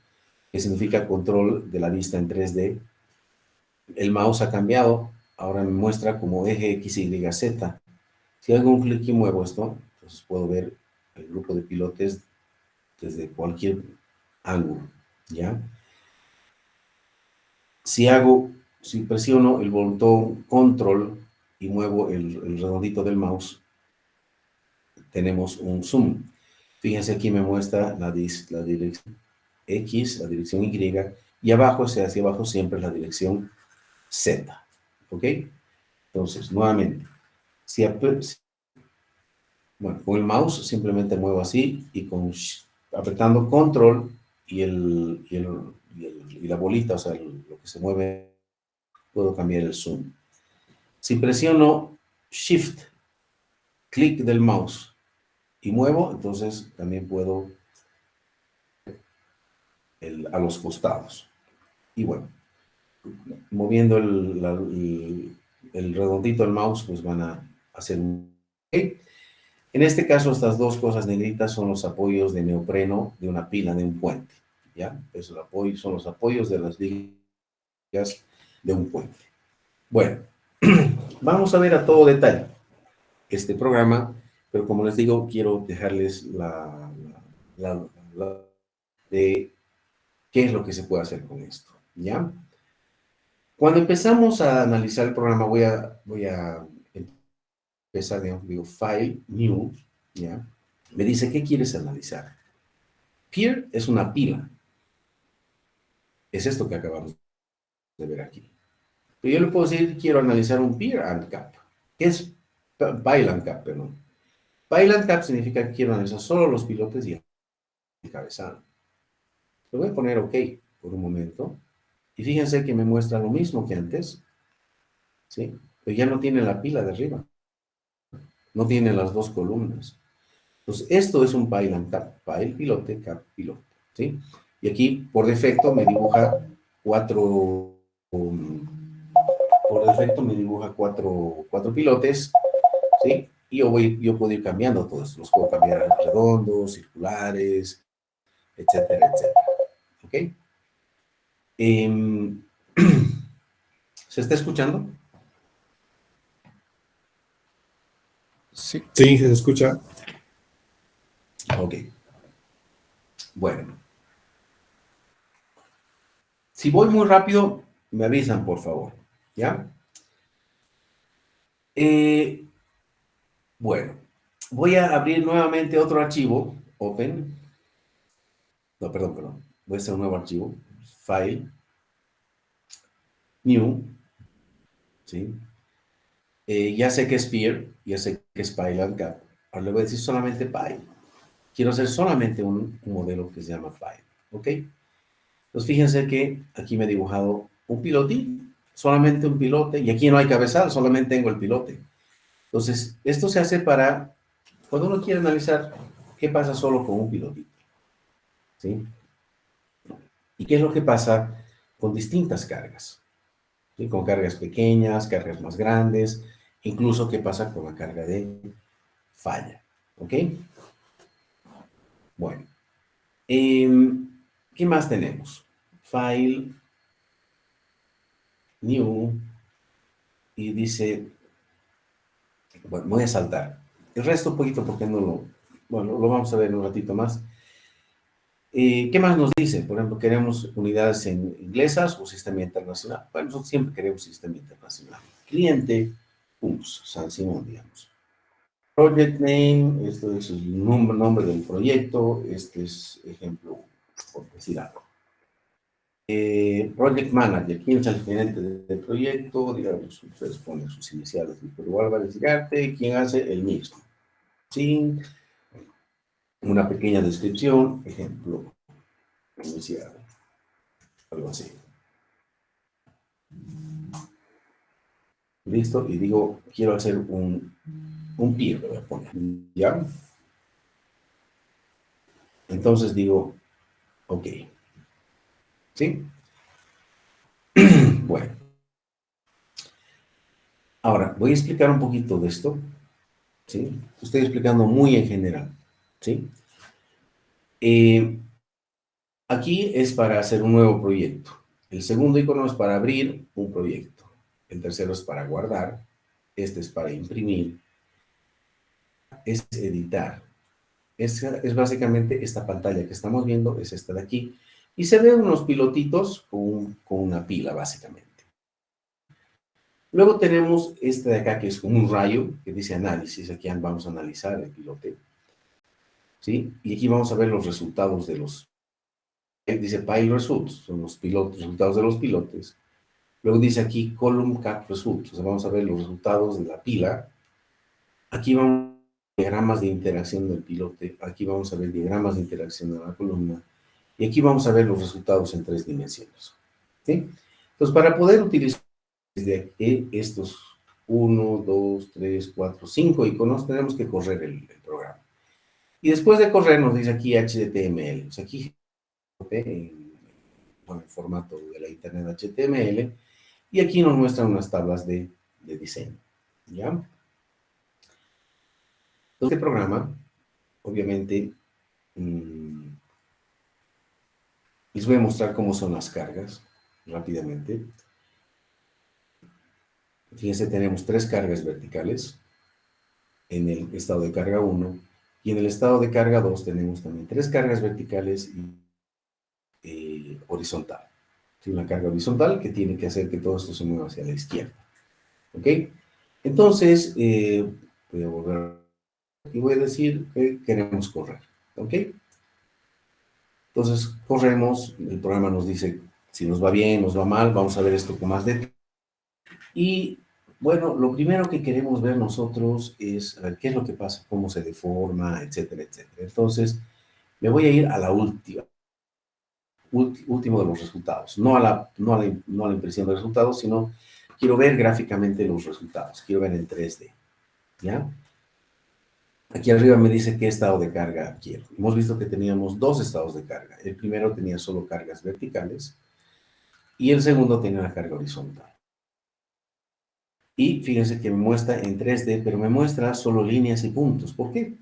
que significa control de la vista en 3D, el mouse ha cambiado. Ahora me muestra como eje X, Y, Z. Si hago un clic y muevo esto, entonces puedo ver el grupo de pilotes desde cualquier ángulo, ¿ya? Si presiono el botón Control y muevo el redondito del mouse, tenemos un zoom. Fíjense aquí me muestra la dirección X, la dirección Y, y abajo, hacia abajo siempre la dirección Z. ¿Ok? Entonces, nuevamente, bueno, con el mouse simplemente muevo así y apretando control y la bolita, o sea, lo que se mueve, puedo cambiar el zoom. Si presiono shift, clic del mouse y muevo, entonces también puedo a los costados. Y bueno, moviendo el redondito del mouse, pues van a hacer un... ¿Okay? En este caso, estas dos cosas negritas son los apoyos de neopreno de una pila de un puente, ¿ya? Esos apoyos son los apoyos de las vigas de un puente. Bueno, vamos a ver a todo detalle este programa, pero como les digo, quiero dejarles la de qué es lo que se puede hacer con esto, ¿ya? Cuando empezamos a analizar el programa, voy a empezar, digamos, digo, File, New, ¿ya? Me dice, ¿qué quieres analizar? Peer es una pila. Es esto que acabamos de ver aquí. Pero yo le puedo decir, quiero analizar un peer and cap. ¿Qué es pile and cap, perdón? Pile and cap significa que quiero analizar solo los pilotes y el cabezal. Le voy a poner OK por un momento. Y fíjense que me muestra lo mismo que antes, ¿sí? Pero ya no tiene la pila de arriba. No tiene las dos columnas. Entonces, esto es un pile and cap. Pile, pilote, cap, pilote, ¿sí? Y aquí, por defecto, me dibuja cuatro pilotes, ¿sí? Y yo puedo ir cambiando todos. Los puedo cambiar a redondos, circulares, etcétera, etcétera. ¿Ok? ¿Se está escuchando? Sí, sí, se escucha. Ok. Bueno. Si voy muy rápido, me avisan, por favor. ¿Ya? Bueno, voy a abrir nuevamente otro archivo, Open. No, perdón. Voy a hacer un nuevo archivo. File, New, ¿sí? Ya sé que es Peer, ya sé que es PyLandCap. Ahora le voy a decir solamente Py. Quiero hacer solamente un modelo que se llama Py, ¿ok? Entonces fíjense que aquí me he dibujado un pilotín, solamente un pilote, y aquí no hay cabezal, solamente tengo el pilote. Entonces, esto se hace para cuando uno quiere analizar qué pasa solo con un pilotito, ¿sí? Y qué es lo que pasa con distintas cargas, ¿sí? Con cargas pequeñas, cargas más grandes, incluso qué pasa con la carga de falla, ¿ok? Bueno, ¿qué más tenemos? File, New, y dice, bueno, voy a saltar. El resto un poquito porque no lo, bueno, lo vamos a ver un ratito más. ¿Qué más nos dice? Por ejemplo, ¿queremos unidades en inglesas o sistema internacional? Bueno, nosotros siempre queremos sistema internacional. Cliente, San Simón, digamos. Project name, esto es el nombre del proyecto, este es ejemplo, por decir algo. Project Manager, ¿quién es el gerente del proyecto? Digamos, ustedes ponen sus iniciales, Víctor Álvarez Gigarte, ¿quién hace el mismo? Sin una pequeña descripción, ejemplo, inicial, algo así. Listo, y digo, quiero hacer un peer, lo voy a poner, ¿ya? Entonces digo, ok, ¿sí? Bueno, ahora voy a explicar un poquito de esto, ¿sí? Estoy explicando muy en general, ¿sí? Aquí es para hacer un nuevo proyecto. El segundo icono es para abrir un proyecto. El tercero es para guardar. Este es para imprimir. Es editar. Es básicamente esta pantalla que estamos viendo, es esta de aquí. Y se ven unos pilotitos con una pila, básicamente. Luego tenemos este de acá, que es como un rayo, que dice análisis. Aquí vamos a analizar el pilote, ¿sí? Y aquí vamos a ver los resultados de los... Dice Pilot Results, son los resultados de los pilotes. Luego dice aquí Column Cap Results, o sea, vamos a ver los resultados de la pila. Aquí vamos a ver diagramas de interacción del pilote, aquí vamos a ver diagramas de interacción de la columna, y aquí vamos a ver los resultados en 3 dimensiones. ¿Sí? Entonces, para poder utilizar desde estos 1, 2, 3, 4, 5 iconos, tenemos que correr el programa. Y después de correr nos dice aquí HTML, o sea, aquí en el formato de la internet HTML, y aquí nos muestran unas tablas de diseño, ¿ya? Este programa, obviamente, les voy a mostrar cómo son las cargas rápidamente. Fíjense, tenemos 3 cargas verticales en el estado de carga 1 y en el estado de carga 2 tenemos también 3 cargas verticales y horizontal. ¿Sí? Una carga horizontal que tiene que hacer que todo esto se mueva hacia la izquierda. ¿Ok? Entonces, voy a volver y voy a decir que queremos correr. ¿Ok? Entonces, corremos, el programa nos dice si nos va bien, nos va mal, vamos a ver esto con más detalle. Y, bueno, lo primero que queremos ver nosotros es, a ver, qué es lo que pasa, cómo se deforma, etcétera, etcétera. Entonces, me voy a ir a la último de los resultados. No a la impresión de resultados, sino quiero ver gráficamente los resultados, quiero ver en 3D, ¿ya? Aquí arriba me dice qué estado de carga quiero. Hemos visto que teníamos 2 estados de carga. El primero tenía solo cargas verticales y el segundo tenía una carga horizontal. Y fíjense que me muestra en 3D, pero me muestra solo líneas y puntos. ¿Por qué?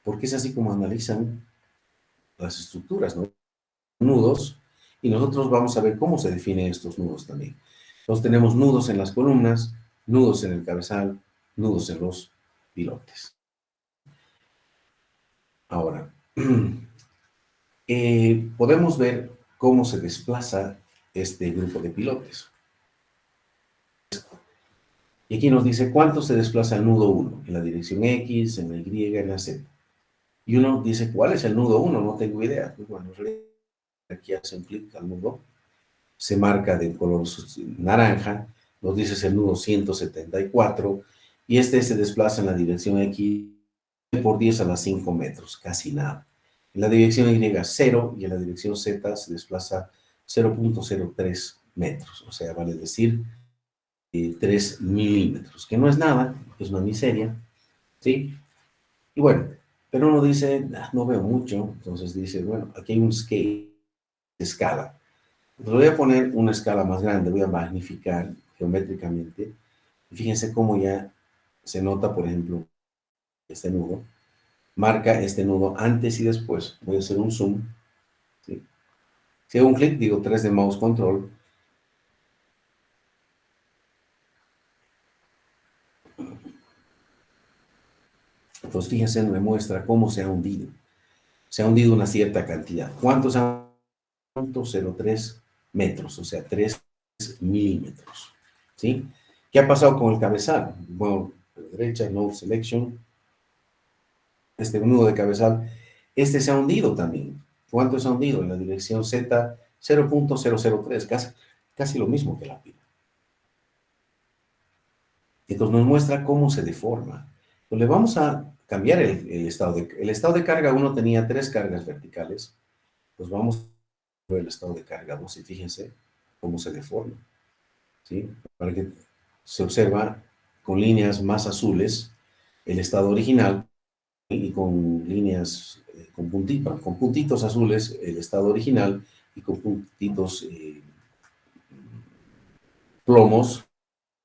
Porque es así como analizan las estructuras, ¿no? Nudos, y nosotros vamos a ver cómo se definen estos nudos también. Entonces tenemos nudos en las columnas, nudos en el cabezal, nudos en los pilotes. Ahora, podemos ver cómo se desplaza este grupo de pilotes. Y aquí nos dice cuánto se desplaza el nudo 1, en la dirección X, en la Y, en la Z. Y uno dice, ¿cuál es el nudo 1? No tengo idea. Pues bueno, aquí hace un clic al nudo, se marca de color naranja, nos dice el nudo 174, y este se desplaza en la dirección X por 10 a la 5 metros, casi nada. En la dirección Y 0 y en la dirección Z se desplaza 0.03 metros, o sea, vale decir 3 milímetros, que no es nada, es una miseria, ¿sí? Y bueno, pero uno dice, no veo mucho, entonces dice, bueno, aquí hay un scale, escala. Entonces voy a poner una escala más grande, voy a magnificar geométricamente, y fíjense cómo ya se nota, por ejemplo, este nudo, marca este nudo antes y después. Voy a hacer un zoom, ¿sí? Si hago un clic, digo 3 de mouse control, entonces fíjense, me muestra cómo se ha hundido. Se ha hundido una cierta cantidad. ¿Cuántos han? 0.03 metros, o sea, 3 milímetros, ¿sí? ¿Qué ha pasado con el cabezal? Bueno, a la derecha, Node Selection, este nudo de cabezal, este se ha hundido también. ¿Cuánto se ha hundido? En la dirección Z, 0.003, casi lo mismo que la pila. Entonces nos muestra cómo se deforma. Pues le vamos a cambiar el estado de... El estado de carga 1 tenía 3 cargas verticales, pues vamos a ver el estado de carga 2 y fíjense cómo se deforma, ¿sí? Para que se observa con líneas más azules el estado original y con líneas, con puntitos azules el estado original y con puntitos plomos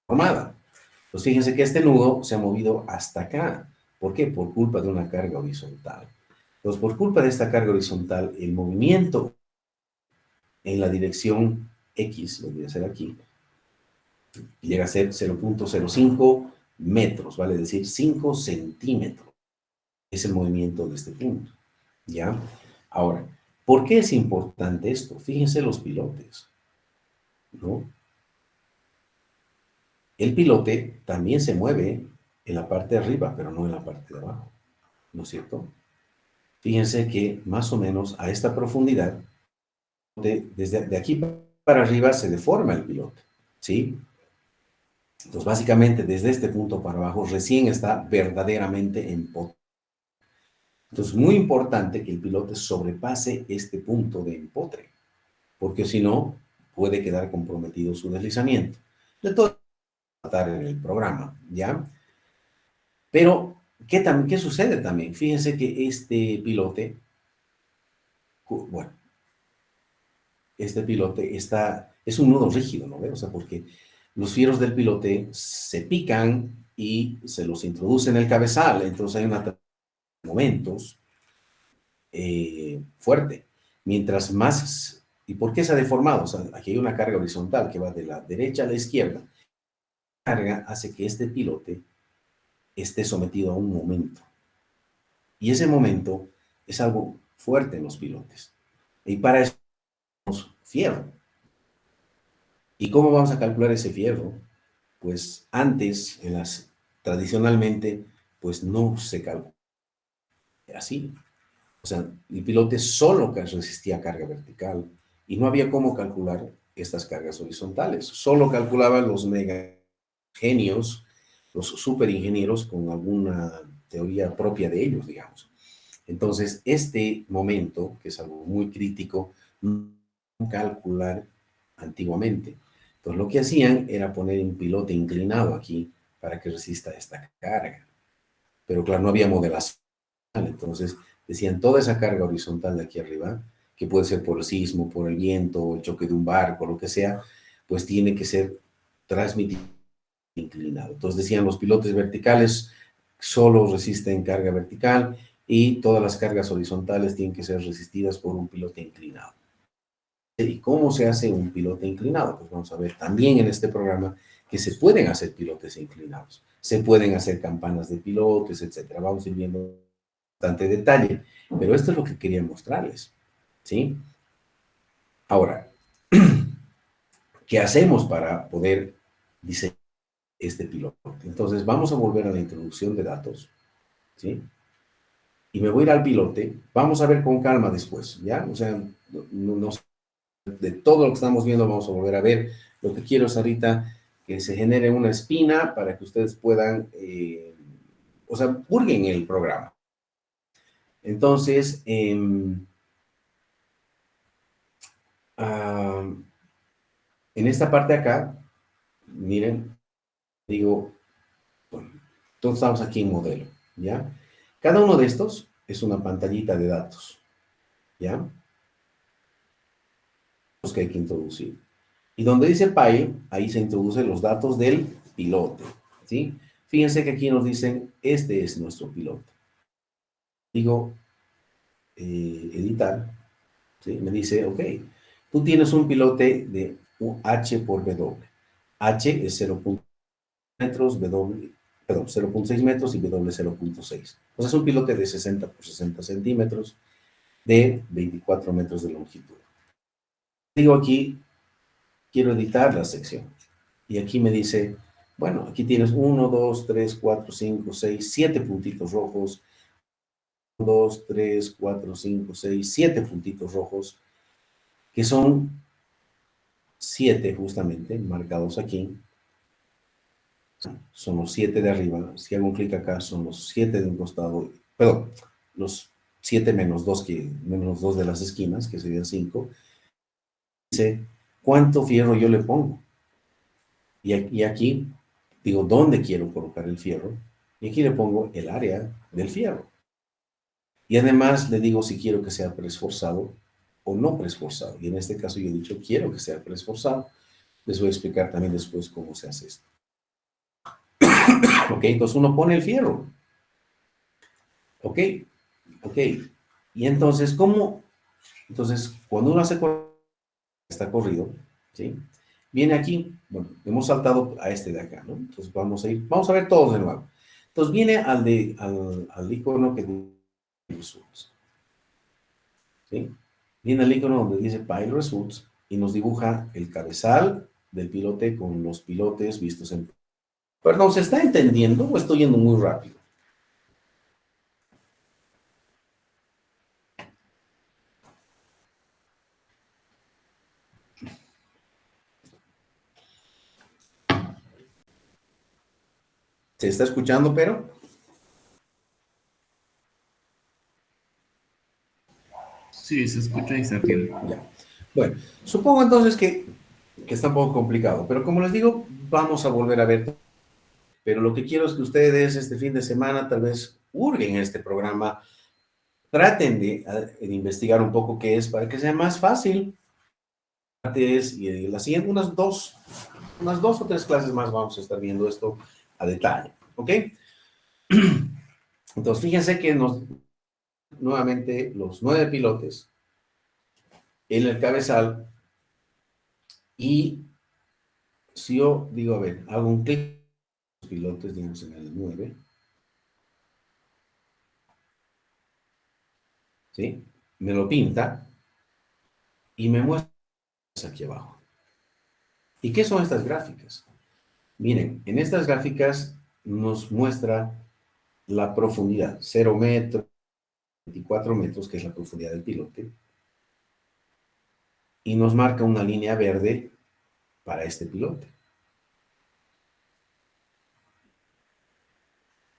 formada. Pues fíjense que este nudo se ha movido hasta acá. ¿Por qué? Por culpa de una carga horizontal. Entonces, por culpa de esta carga horizontal, el movimiento en la dirección X, lo voy a hacer aquí, llega a ser 0.05 metros, vale decir 5 centímetros. Es el movimiento de este punto, ¿ya? Ahora, ¿por qué es importante esto? Fíjense los pilotes, ¿no? El pilote también se mueve en la parte de arriba, pero no en la parte de abajo, ¿no es cierto? Fíjense que más o menos a esta profundidad, desde de aquí para arriba se deforma el pilote, ¿sí? Entonces, básicamente, desde este punto para abajo, recién está verdaderamente en potencia. Entonces, muy importante que el pilote sobrepase este punto de empotre, porque si no, puede quedar comprometido su deslizamiento. De todo tratar en el programa, ¿ya? Pero, ¿qué sucede también? Fíjense que este pilote, bueno, este pilote es un nudo rígido, ¿no ve? O sea, porque los fierros del pilote se pican y se los introduce en el cabezal, entonces hay una momentos fuerte. Mientras más, ¿y por qué se ha deformado? O sea, aquí hay una carga horizontal que va de la derecha a la izquierda. La carga hace que este pilote esté sometido a un momento. Y ese momento es algo fuerte en los pilotes. Y para eso tenemos fierro. ¿Y cómo vamos a calcular ese fierro? Pues antes, tradicionalmente, pues no se calcula así. O sea, el pilote solo resistía carga vertical y no había cómo calcular estas cargas horizontales. Solo calculaban los mega genios, los superingenieros con alguna teoría propia de ellos, digamos. Entonces, este momento, que es algo muy crítico, no calcular antiguamente. Entonces, lo que hacían era poner un pilote inclinado aquí para que resista esta carga. Pero claro, no había modelación. Entonces, decían toda esa carga horizontal de aquí arriba, que puede ser por el sismo, por el viento, el choque de un barco, lo que sea, pues tiene que ser transmitido inclinado. Entonces decían los pilotes verticales solo resisten carga vertical y todas las cargas horizontales tienen que ser resistidas por un pilote inclinado. ¿Y cómo se hace un pilote inclinado? Pues vamos a ver también en este programa que se pueden hacer pilotes inclinados, se pueden hacer campanas de pilotes, etcétera. Vamos a ir viendo bastante detalle, pero esto es lo que quería mostrarles, ¿sí? Ahora, ¿qué hacemos para poder diseñar este piloto. Entonces, vamos a volver a la introducción de datos, ¿sí? Y me voy a ir al pilote. Vamos a ver con calma después, ¿ya? O sea, no de todo lo que estamos viendo, vamos a volver a ver. Lo que quiero es ahorita que se genere una espina para que ustedes puedan, o sea, purguen el programa. Entonces, en esta parte de acá, miren, digo, bueno, entonces estamos aquí en modelo, ¿ya? Cada uno de estos es una pantallita de datos, ¿ya? Los que hay que introducir. Y donde dice Pile, ahí se introducen los datos del pilote, ¿sí? Fíjense que aquí nos dicen, este es nuestro pilote. Digo, editar, ¿sí? Me dice, ok, tú tienes un pilote de H por W. H es 0.6 metros, W, perdón, 0.6 metros y W 0.6. O sea, es un pilote de 60 por 60 centímetros de 24 metros de longitud. Digo aquí, quiero editar la sección. Y aquí me dice, bueno, aquí tienes 1, 2, 3, 4, 5, 6, 7 puntitos rojos. 2, 3, 4, 5, 6, 7 puntitos rojos, que son 7 justamente, marcados aquí. Son los 7 de arriba. Si hago un clic acá, son los 7 de un costado, perdón, los 7 menos 2, menos 2 de las esquinas, que serían 5. Dice, ¿cuánto fierro yo le pongo? Y aquí digo, ¿dónde quiero colocar el fierro? Y aquí le pongo el área del fierro. Y además le digo si quiero que sea preesforzado o no preesforzado. Y en este caso yo he dicho, quiero que sea preesforzado. Les voy a explicar también después cómo se hace esto. Ok, entonces uno pone el fierro. Ok. Y entonces, ¿cómo? Entonces, cuando uno hace está corrido, ¿sí? Viene aquí, bueno, hemos saltado a este de acá, ¿no? Entonces vamos a ver todos de nuevo. Entonces viene al icono que dice Results, ¿sí? Viene el icono donde dice Pile Results y nos dibuja el cabezal del pilote con los pilotes vistos en... Perdón, ¿se está entendiendo o estoy yendo muy rápido? ¿Se está escuchando, pero? Sí, se escucha y se entiende. Ya. Bueno, supongo entonces que está un poco complicado, pero como les digo, vamos a volver a ver. Pero lo que quiero es que ustedes este fin de semana tal vez hurguen este programa, traten de investigar un poco qué es para que sea más fácil. Y la siguiente, unas dos o tres clases más vamos a estar viendo esto a detalle, ¿ok? Entonces, fíjense que nuevamente los 9 pilotes en el cabezal y si yo digo, a ver, hago un clic en los pilotes, digamos en el 9, ¿sí? Me lo pinta y me muestra aquí abajo. ¿Y qué son estas gráficas? Miren, en estas gráficas nos muestra la profundidad, 0 metros, 24 metros, que es la profundidad del pilote, y nos marca una línea verde para este pilote.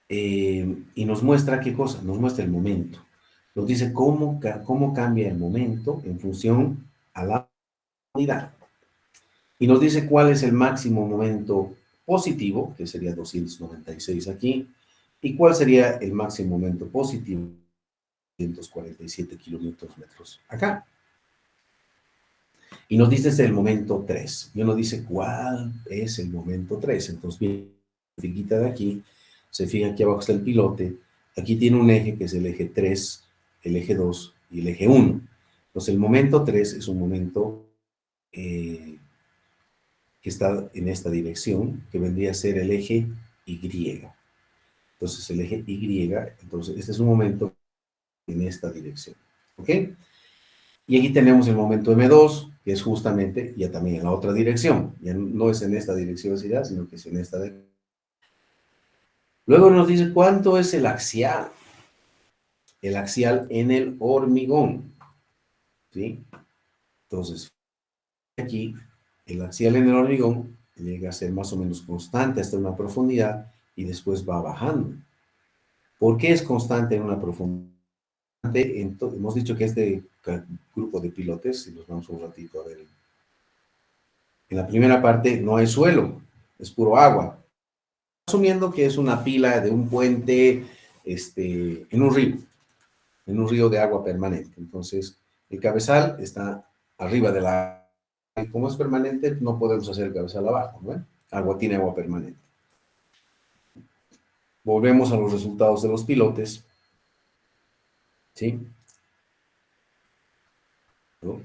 Y nos muestra qué cosa, nos muestra el momento. Nos dice cómo cambia el momento en función a la profundidad. Y nos dice cuál es el máximo momento positivo, que sería 296 aquí, y cuál sería el máximo momento positivo, 247 kilómetros metros acá. Y nos dice el momento 3. Y nos dice cuál es el momento 3. Entonces, bien, la figuita de aquí, se fija aquí abajo está el pilote. Aquí tiene un eje que es el eje 3, el eje 2 y el eje 1. Entonces, el momento 3 es un momento que está en esta dirección, que vendría a ser el eje Y. Entonces, el eje Y, entonces, este es un momento en esta dirección. ¿Ok? Y aquí tenemos el momento M2, que es justamente ya también en la otra dirección. Ya no es en esta dirección, sino que es en esta de Luego nos dice cuánto es el axial. El axial en el hormigón. ¿Sí? Entonces, aquí, el axial en el hormigón llega a ser más o menos constante hasta una profundidad y después va bajando. ¿Por qué es constante en una profundidad? Hemos dicho que este grupo de pilotes, si nos vamos un ratito a ver, en la primera parte no hay suelo, es puro agua. Asumiendo que es una pila de un puente en un río de agua permanente. Entonces, el cabezal está arriba de la... Como es permanente, no podemos hacer el cabezal abajo, ¿no? Agua tiene agua permanente. Volvemos a los resultados de los pilotes. ¿Sí? ¿No?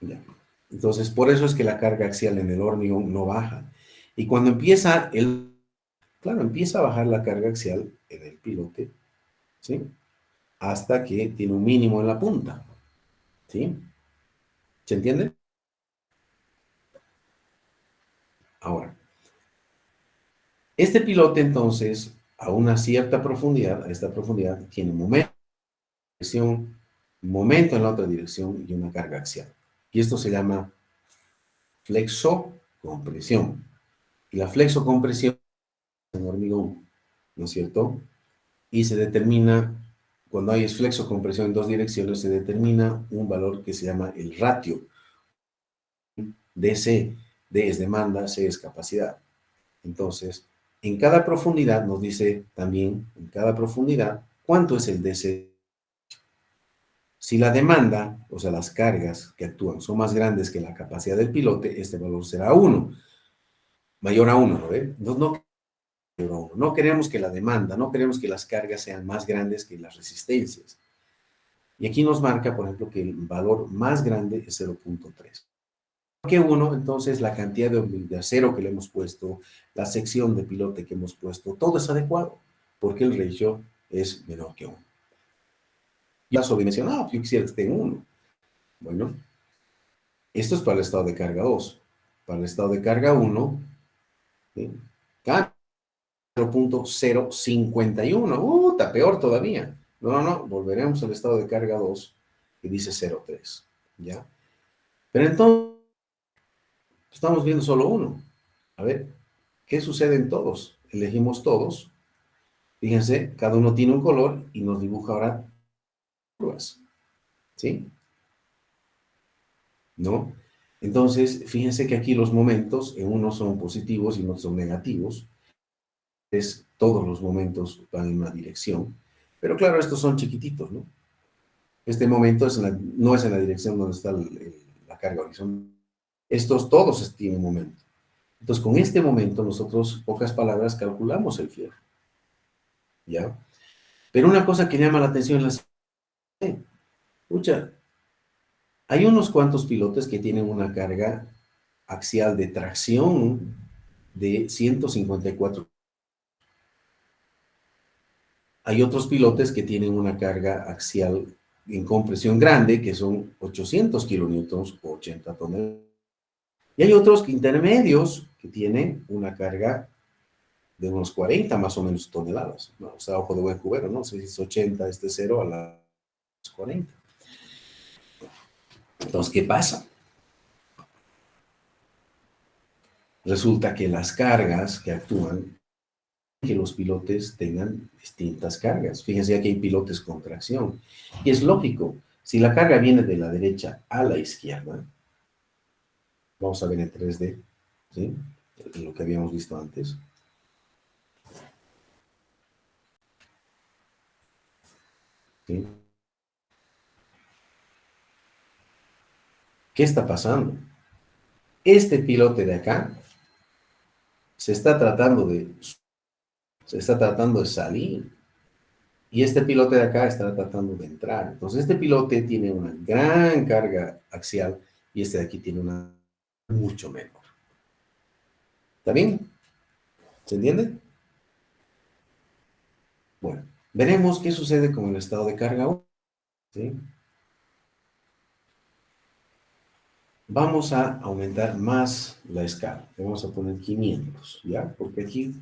Ya. Entonces, por eso es que la carga axial en el hormigón no baja. Y cuando empieza claro, empieza a bajar la carga axial en el pilote, ¿sí? Hasta que tiene un mínimo en la punta, ¿sí? ¿Se entiende? Ahora, este pilote entonces, a una cierta profundidad, a esta profundidad, tiene momento en la otra dirección y una carga axial. Y esto se llama flexocompresión. Y la flexocompresión es en hormigón, ¿no es cierto? Y se determina, cuando hay flexocompresión en dos direcciones, se determina un valor que se llama el ratio. DC, D es demanda, C es capacidad. Entonces, en cada profundidad nos dice también, en cada profundidad, cuánto es el DC. Si la demanda, o sea, las cargas que actúan son más grandes que la capacidad del pilote, este valor será 1, mayor a 1, ¿no ve? No queremos que la demanda, no queremos que las cargas sean más grandes que las resistencias. Y aquí nos marca, por ejemplo, que el valor más grande es 0.3. ¿Por qué 1? Entonces, la cantidad de acero que le hemos puesto, la sección de pilote que hemos puesto, todo es adecuado, porque el ratio es menor que 1. Y la sobredimensión, yo quisiera que esté en 1. Bueno, esto es para el estado de carga 2. Para el estado de carga 1, ¿sí? 0.051. Está peor todavía. No, volveremos al estado de carga 2, que dice 0.3. ¿Ya? Pero entonces, estamos viendo solo uno. A ver, ¿qué sucede en todos? Elegimos todos. Fíjense, cada uno tiene un color y nos dibuja ahora curvas. ¿Sí? ¿No? Entonces, fíjense que aquí los momentos, en unos son positivos y en otros son negativos. Todos los momentos van en una dirección. Pero claro, estos son chiquititos, ¿no? Este momento no es en la dirección donde está la carga horizontal. Estos todos tienen momento. Entonces, con este momento, nosotros, pocas palabras, calculamos el fierro. ¿Ya? Pero una cosa que llama la atención es escucha, hay unos cuantos pilotes que tienen una carga axial de tracción de 154. Hay otros pilotes que tienen una carga axial en compresión grande, que son 800 kilonewtons o 80 toneladas. Y hay otros intermedios que tienen una carga de unos 40 más o menos toneladas, ¿no? O sea, ojo de buen cubero, ¿no? Si es 80, este 0 a las 40. Entonces, ¿qué pasa? Resulta que las cargas que actúan, que los pilotes tengan distintas cargas. Fíjense, aquí hay pilotes con tracción. Y es lógico, si la carga viene de la derecha a la izquierda, vamos a ver en 3D, ¿sí? Lo que habíamos visto antes. ¿Sí? ¿Qué está pasando? Este pilote de acá se está tratando de salir. Y este pilote de acá está tratando de entrar. Entonces, este pilote tiene una gran carga axial y este de aquí tiene una mucho menor. ¿Está bien? ¿Se entiende? Bueno, veremos qué sucede con el estado de carga 1. ¿Sí? Vamos a aumentar más la escala. Le vamos a poner 500, ¿ya? Porque aquí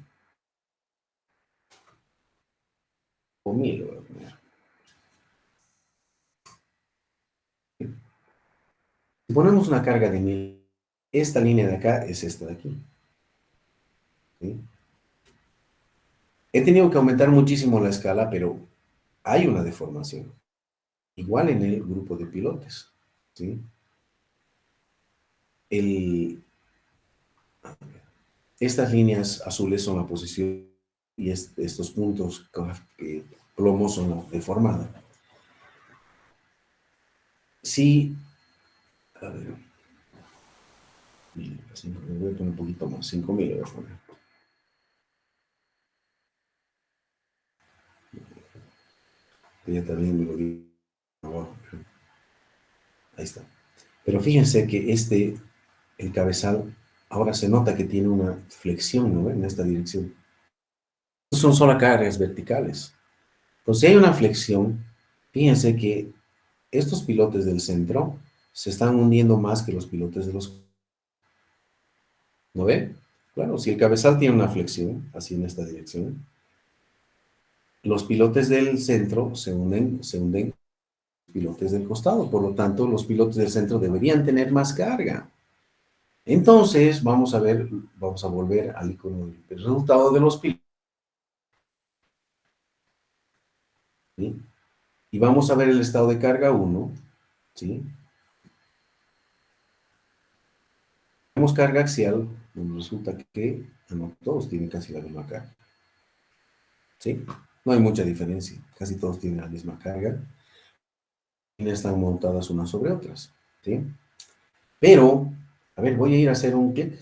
1000 voy a poner. Si ponemos una carga de 1000, esta línea de acá es esta de aquí. ¿Sí? He tenido que aumentar muchísimo la escala, pero hay una deformación. Igual en el grupo de pilotes. ¿Sí? Estas líneas azules son la posición y estos puntos plomos son la deformada. Sí, a ver, me voy a poner un poquito más, 5000 voy a poner. Ya también me lo vi abajo. Ahí está. Pero fíjense que el cabezal, ahora se nota que tiene una flexión, ¿no? En esta dirección. Son solo cargas verticales. Entonces, si hay una flexión, fíjense que estos pilotes del centro se están hundiendo más que los pilotes de los... ¿No ven? Claro, si el cabezal tiene una flexión, así en esta dirección, los pilotes del centro se hunden los pilotes del costado. Por lo tanto, los pilotes del centro deberían tener más carga. Entonces, vamos a volver al icono del resultado de los pilotos. ¿Sí? Y vamos a ver el estado de carga 1. ¿Sí? Tenemos carga axial, donde resulta que no, todos tienen casi la misma carga. ¿Sí? No hay mucha diferencia, casi todos tienen la misma carga. Y están montadas unas sobre otras. ¿Sí? Pero, a ver, voy a ir a hacer un clic,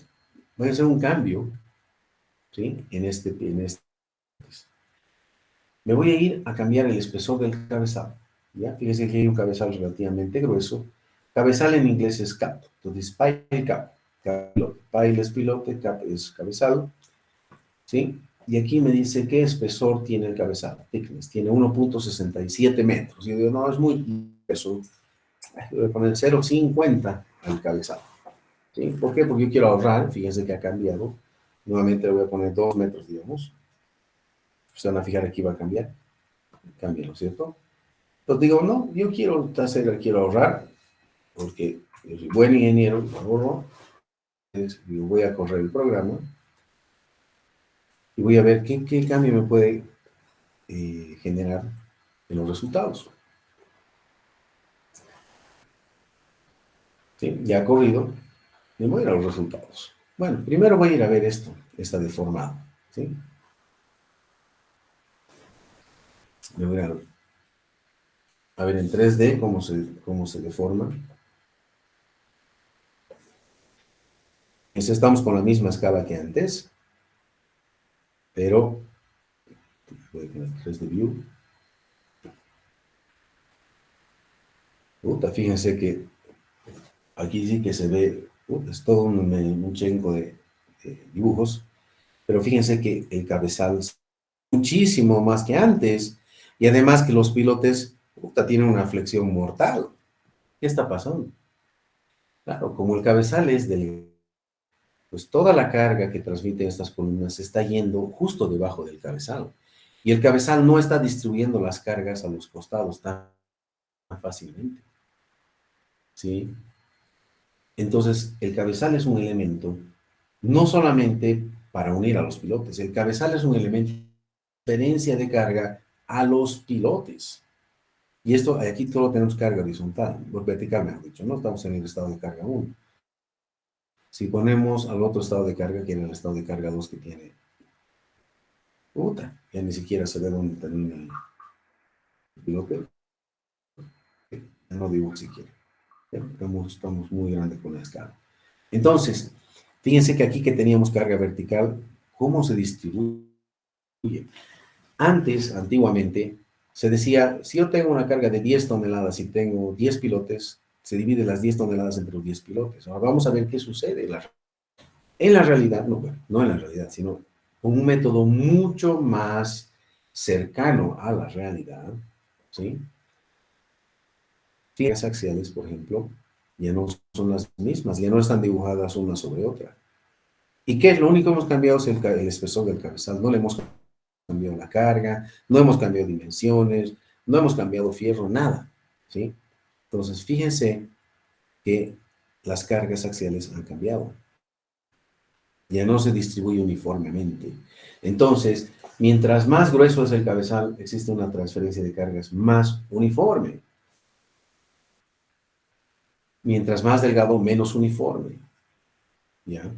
voy a hacer un cambio. ¿Sí? En este. Me voy a ir a cambiar el espesor del cabezal. ¿Ya? Fíjense que hay un cabezal relativamente grueso. Cabezal en inglés es cap. Entonces, pile cap. Pile es pilote, cap es cabezal. ¿Sí? Y aquí me dice qué espesor tiene el cabezal. Thickness. Tiene 1.67 metros. Y yo digo, no, es muy eso. Voy a poner 0.50 al cabezal. ¿Sí? ¿Por qué? Porque yo quiero ahorrar. Fíjense que ha cambiado. Nuevamente le voy a poner 2 metros, digamos. Se van a fijar aquí va a cambiar. Cambia, ¿no es cierto? Entonces digo, no, yo quiero ahorrar, porque yo soy buen ingeniero, ahorro. Entonces, yo voy a correr el programa y voy a ver qué cambio me puede generar en los resultados. ¿Sí? Ya ha corrido, me voy a ir a los resultados. Bueno, primero voy a ir a ver esta deformada. ¿Sí? Me voy a ver en 3D cómo se deforma. Estamos con la misma escala que antes, pero voy a poner 3D View. Fíjense que aquí sí que se ve, es todo un chenco de dibujos, pero fíjense que el cabezal es muchísimo más que antes, y además que los pilotes tienen una flexión mortal. ¿Qué está pasando? Claro, como el cabezal es pues toda la carga que transmiten estas columnas está yendo justo debajo del cabezal, y el cabezal no está distribuyendo las cargas a los costados tan fácilmente. ¿Sí? Entonces, el cabezal es un elemento no solamente para unir a los pilotes, el cabezal es un elemento de transferencia de carga a los pilotes. Y esto, aquí solo tenemos carga horizontal, vertical mejor dicho, no estamos en el estado de carga 1. Si ponemos al otro estado de carga, que era el estado de carga 2 que tiene, ya ni siquiera se ve dónde termina el pilote. Ya no digo siquiera. Estamos muy grandes con la escala. Entonces, fíjense que aquí que teníamos carga vertical, ¿cómo se distribuye? Antiguamente, se decía, si yo tengo una carga de 10 toneladas y tengo 10 pilotes, se divide las 10 toneladas entre los 10 pilotes. Ahora vamos a ver qué sucede en la realidad, no en la realidad, sino con un método mucho más cercano a la realidad, ¿sí? Las axiales, por ejemplo, ya no son las mismas, ya no están dibujadas una sobre otra. ¿Y qué es? Lo único que hemos cambiado es el espesor del cabezal, no le hemos cambiado cambiado la carga, no hemos cambiado dimensiones, no hemos cambiado fierro, nada, ¿sí? Entonces, fíjense que las cargas axiales han cambiado. Ya no se distribuye uniformemente. Entonces, mientras más grueso es el cabezal, existe una transferencia de cargas más uniforme. Mientras más delgado, menos uniforme. ¿Ya?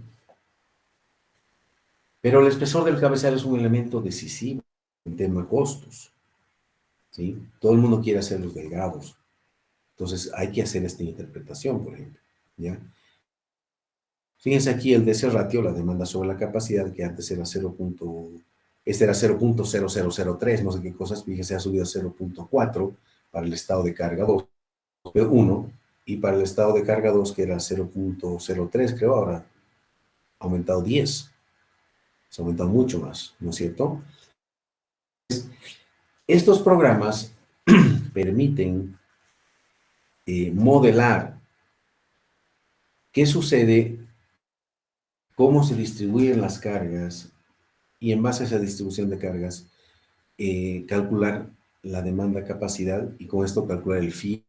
Pero el espesor del cabezal es un elemento decisivo en tema costos. ¿Sí? Todo el mundo quiere hacer los delgados. Entonces, hay que hacer esta interpretación, por ejemplo. ¿Ya? Fíjense aquí el DC ratio, la demanda sobre la capacidad, que antes era 0. Este era 0.0003, no sé qué cosas, fíjense, ha subido a 0.4 para el estado de carga 2, 1, y para el estado de carga 2, que era 0.03, creo, ahora ha aumentado 10. Se ha aumentado mucho más, ¿no es cierto? Estos programas permiten modelar qué sucede, cómo se distribuyen las cargas, y en base a esa distribución de cargas, calcular la demanda capacidad y con esto calcular el fee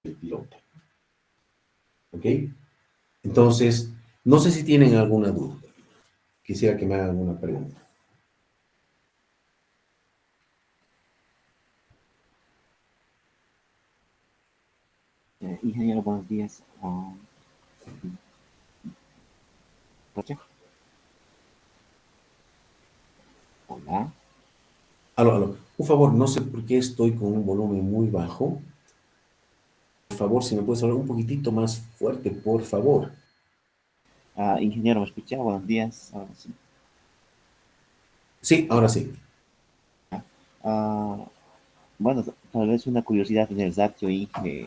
del piloto. ¿Ok? Entonces, no sé si tienen alguna duda. Quisiera que me hagan alguna pregunta. Ingeniero, buenos días. ¿Rocha? Hola. Aló, aló. Por favor, no sé por qué estoy con un volumen muy bajo. Por favor, si me puedes hablar un poquitito más fuerte, por favor. Ingeniero, ¿me escucha? Buenos días. Ahora sí. Sí, ahora sí. Ah, bueno, tal vez una curiosidad en el Zatio Inge,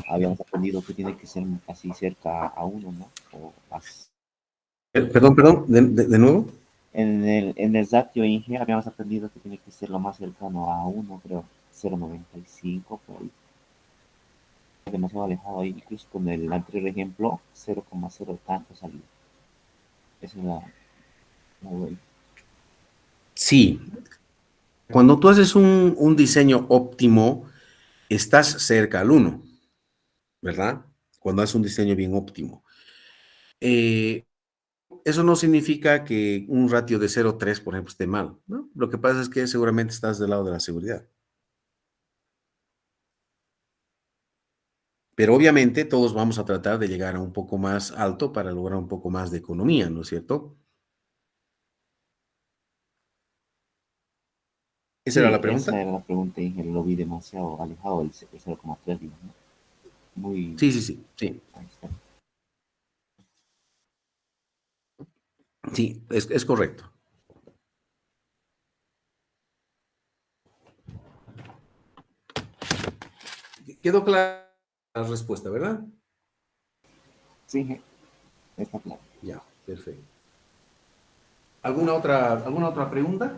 habíamos aprendido que tiene que ser casi cerca a uno, ¿no? O más. Perdón, de nuevo. En el Zatio Inge habíamos aprendido que tiene que ser lo más cercano a uno, creo, 0.95 por ahí. Demasiado alejado ahí, incluso con el anterior ejemplo, 0,0 tanto salió. Esa es la web. Sí. Cuando tú haces un diseño óptimo, estás cerca al 1, ¿verdad? Cuando haces un diseño bien óptimo. Eso no significa que un ratio de 0,3, por ejemplo, esté mal, ¿no? Lo que pasa es que seguramente estás del lado de la seguridad. Pero obviamente todos vamos a tratar de llegar a un poco más alto para lograr un poco más de economía, ¿no es cierto? ¿Esa era Sí, la esa pregunta? era la pregunta, Inge, lo vi demasiado alejado del 0,3, digamos, ¿no? Muy... Sí, sí, sí, sí. Ahí está. Sí, es correcto. Quedó clara la respuesta, ¿verdad? Sí, Inge, está claro. Ya, perfecto. ¿Alguna otra pregunta?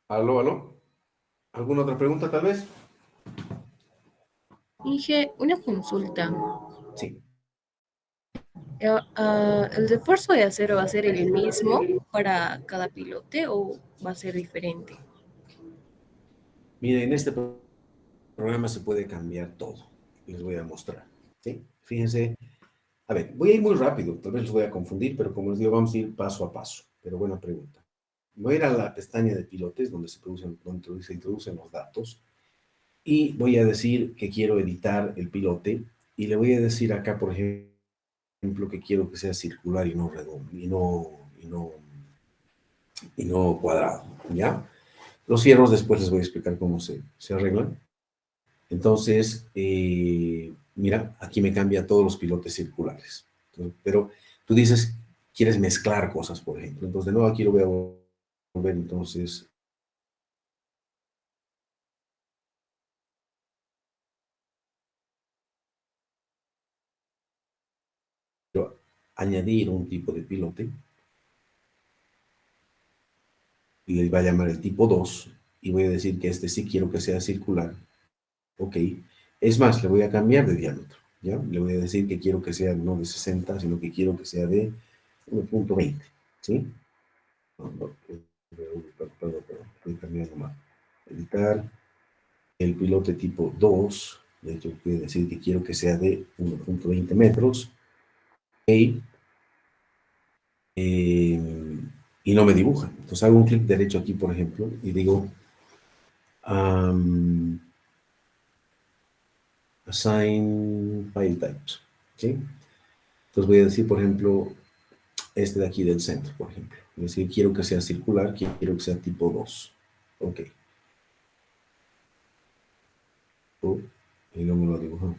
Aló, aló. ¿Alguna otra pregunta, tal vez? Inge, una consulta. Sí. ¿El refuerzo de acero va a ser el mismo para cada pilote o va a ser diferente? Miren, en este programa se puede cambiar todo. Les voy a mostrar. ¿Sí? Fíjense. A ver, voy a ir muy rápido. Tal vez los voy a confundir, pero como les digo, vamos a ir paso a paso. Pero buena pregunta. Voy a ir a la pestaña de pilotes donde se introducen los datos y voy a decir que quiero editar el pilote y le voy a decir acá, por ejemplo, que quiero que sea circular y no redondo, y no cuadrado, ¿ya? Los fierros después les voy a explicar cómo se arreglan. Entonces, mira, aquí me cambia todos los pilotes circulares. Entonces, pero tú dices, quieres mezclar cosas, por ejemplo. Entonces, de nuevo aquí lo voy a volver, entonces, añadir un tipo de pilote y le va a llamar el tipo 2 y voy a decir que este sí quiero que sea circular. Ok. Es más, le voy a cambiar de diámetro, ¿ya? Le voy a decir que quiero que sea no de 60, sino que quiero que sea de 1.20, ¿sí? No, no, perdón, estoy cambiando más. Editar el pilote tipo 2, de hecho voy a decir que quiero que sea de 1.20 metros, ok, y no me dibuja. Entonces hago un clic derecho aquí, por ejemplo, y digo, assign file types, ¿sí? Entonces voy a decir, por ejemplo, este de aquí del centro, por ejemplo. Es decir, quiero que sea circular, quiero que sea tipo 2. Ok. Oh, y no me lo dibujó.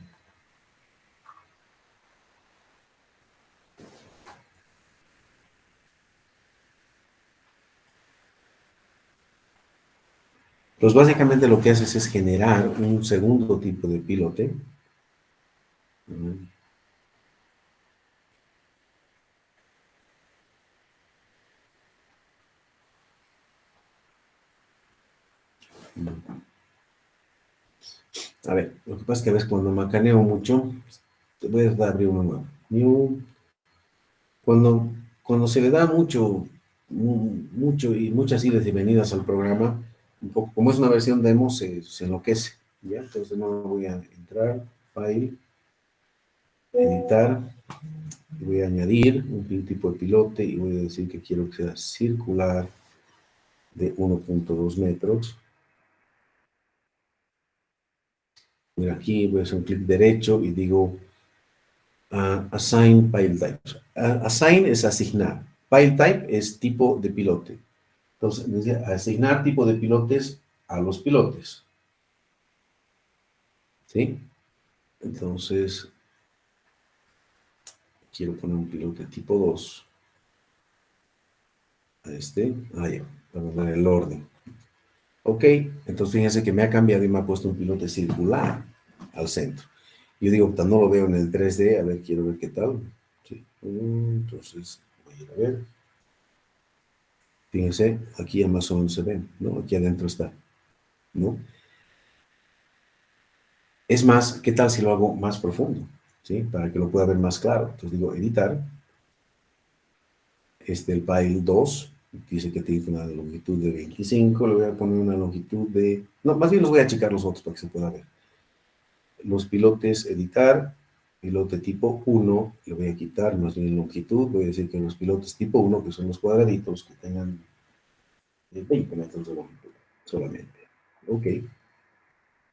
Pues básicamente lo que haces es generar un segundo tipo de pilote. A ver, lo que pasa es que a veces cuando macaneo mucho, te voy a abrir uno nuevo. New. Cuando se le da mucho y muchas idas y venidas al programa, un poco, como es una versión demo, se enloquece. ¿Ya? Entonces no voy a entrar, file, editar, y voy a añadir un tipo de pilote y voy a decir que quiero que sea circular de 1.2 metros. Mira, aquí voy a hacer un clic derecho y digo assign pile type. Assign es asignar. Pile type es tipo de pilote. Entonces, dice asignar tipo de pilotes a los pilotes. ¿Sí? Entonces, quiero poner un pilote tipo 2 a este. Ya, para dar el orden. Ok, entonces fíjense que me ha cambiado y me ha puesto un pilote circular al centro. Yo digo, no lo veo en el 3D, a ver, quiero ver qué tal. Sí. Entonces, voy a ir a ver. Fíjense, aquí ya más o menos se ven, ¿no? Aquí adentro está, ¿no? Es más, ¿qué tal si lo hago más profundo? ¿Sí? Para que lo pueda ver más claro. Entonces digo, editar. El pile 2 dice que tiene una longitud de 25. Le voy a poner una longitud de... No, más bien los voy a checar los otros para que se pueda ver. Los pilotes, editar. Pilote tipo 1, le voy a quitar más bien longitud. Voy a decir que los pilotes tipo 1, que son los cuadraditos, que tengan 20 metros de longitud solamente. Ok.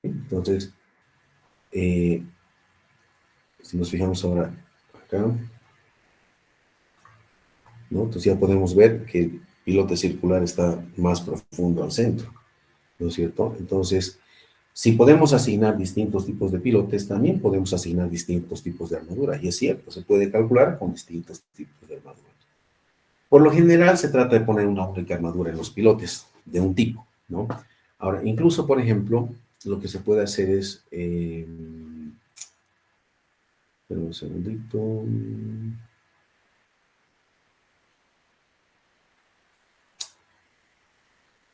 Entonces, si nos fijamos ahora acá, ¿no? Entonces ya podemos ver que el pilote circular está más profundo al centro, ¿no es cierto? Entonces, si podemos asignar distintos tipos de pilotes, también podemos asignar distintos tipos de armadura. Y es cierto, se puede calcular con distintos tipos de armadura. Por lo general, se trata de poner una única armadura en los pilotes de un tipo, ¿no? Ahora, incluso, por ejemplo, lo que se puede hacer es... espera un segundito.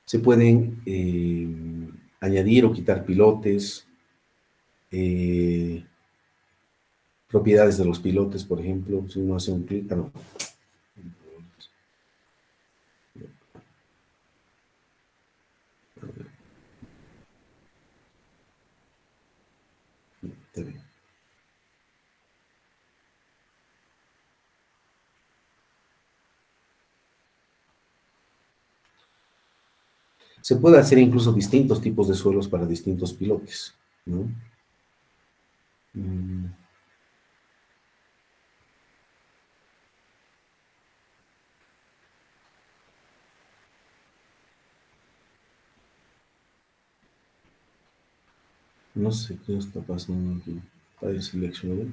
Se pueden añadir o quitar pilotes, propiedades de los pilotes, por ejemplo, si uno hace un clic, no. Está bien. Se puede hacer incluso distintos tipos de suelos para distintos pilotes, ¿no? No sé qué está pasando aquí. File seleccionado.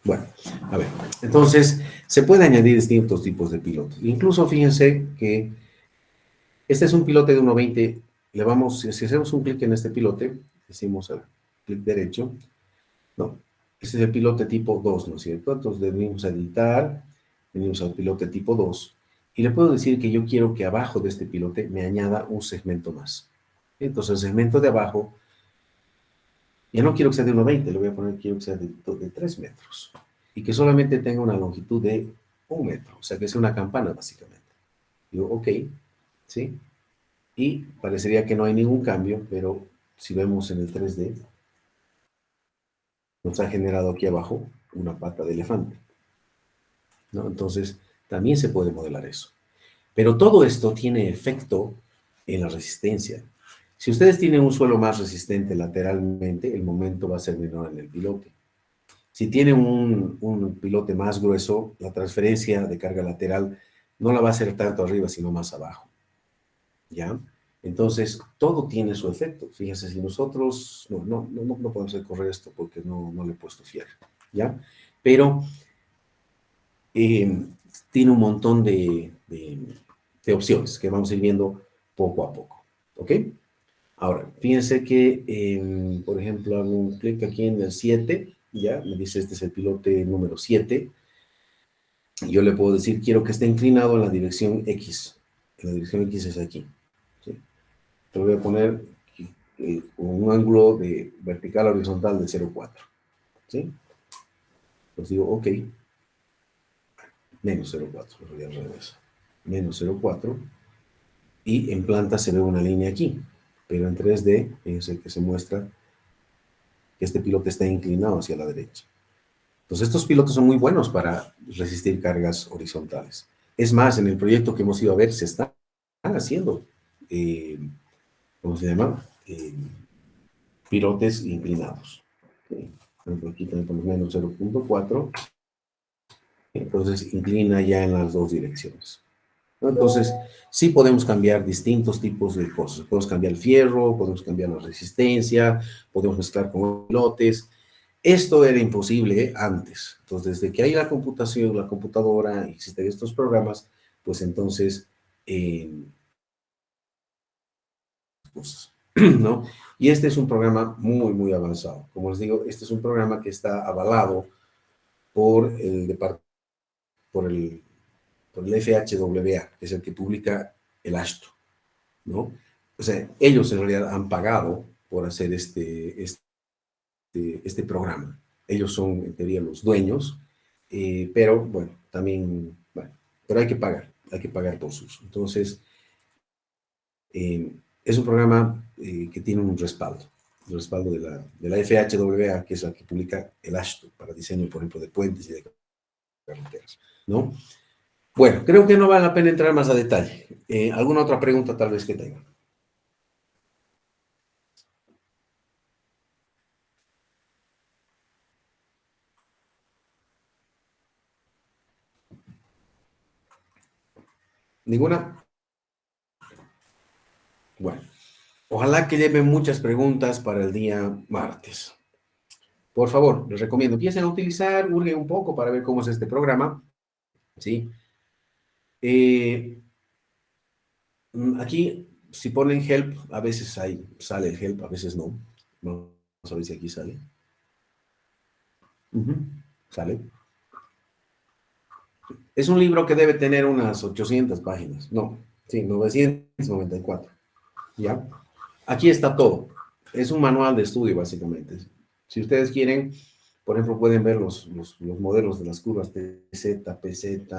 Bueno, a ver, entonces se puede añadir distintos tipos de pilotos. Incluso fíjense que este es un pilote de 1.20. Le vamos, si hacemos un clic en este pilote, decimos al clic derecho, no, este es el pilote tipo 2, ¿no es cierto? Entonces venimos a editar, venimos al pilote tipo 2, y le puedo decir que yo quiero que abajo de este pilote me añada un segmento más. Entonces el segmento de abajo, ya no quiero que sea de 1.20, le voy a poner, quiero que sea de 3 metros, y que solamente tenga una longitud de 1 metro, o sea que sea una campana básicamente. Digo, ok, ¿sí? Y parecería que no hay ningún cambio, pero si vemos en el 3D, nos ha generado aquí abajo una pata de elefante, ¿no? Entonces, también se puede modelar eso. Pero todo esto tiene efecto en la resistencia. Si ustedes tienen un suelo más resistente lateralmente, el momento va a ser menor en el pilote. Si tienen un pilote más grueso, la transferencia de carga lateral no la va a hacer tanto arriba, sino más abajo, ¿ya? Entonces, todo tiene su efecto. Fíjense, si nosotros, no podemos recorrer esto porque no le he puesto fierro, ¿ya? Pero tiene un montón de opciones que vamos a ir viendo poco a poco, ¿ok? Ahora, fíjense que, por ejemplo, hago un clic aquí en el 7, ya, me dice este es el pilote número 7, y yo le puedo decir, quiero que esté inclinado en la dirección X. La dirección X es aquí, ¿sí? Te voy a poner un ángulo de vertical a horizontal de 0,4, ¿sí? Pues digo, ok, menos 0,4, lo voy al revés, menos 0,4, y en planta se ve una línea aquí, pero en 3D, fíjense que se muestra que este pilote está inclinado hacia la derecha. Entonces, estos pilotos son muy buenos para resistir cargas horizontales. Es más, en el proyecto que hemos ido a ver, se están haciendo, ¿cómo se llama? Pilotes inclinados. ¿Sí? Por ejemplo, aquí también ponemos menos 0,4, entonces inclina ya en las dos direcciones. Entonces, sí podemos cambiar distintos tipos de cosas. Podemos cambiar el fierro, podemos cambiar la resistencia, podemos mezclar con pilotes. Esto era imposible antes. Entonces, desde que hay la computación, la computadora, existen estos programas, pues entonces, cosas, ¿no? Y este es un programa muy, muy avanzado. Como les digo, este es un programa que está avalado por por el, por el FHWA, que es el que publica el AASHTO, ¿no? O sea, ellos en realidad han pagado por hacer este programa. Ellos son, en teoría, los dueños, pero bueno, también, bueno, pero hay que pagar por sus. Entonces, es un programa que tiene un respaldo, el respaldo de la FHWA, que es la que publica el AASHTO para diseño, por ejemplo, de puentes y de carreteras, ¿no? Bueno, creo que no vale la pena entrar más a detalle. ¿Alguna otra pregunta tal vez que tengan? ¿Ninguna? Bueno, ojalá que lleven muchas preguntas para el día martes. Por favor, les recomiendo, empiecen a utilizar, hurguen un poco para ver cómo es este programa, ¿sí? Aquí, si ponen help, a veces ahí sale el help, a veces no. Vamos a ver si aquí sale. Sale. Es un libro que debe tener unas 800 páginas. No, sí, 994. ¿Ya? Aquí está todo. Es un manual de estudio, básicamente. Si ustedes quieren, por ejemplo, pueden ver los modelos de las curvas TZ, PZ,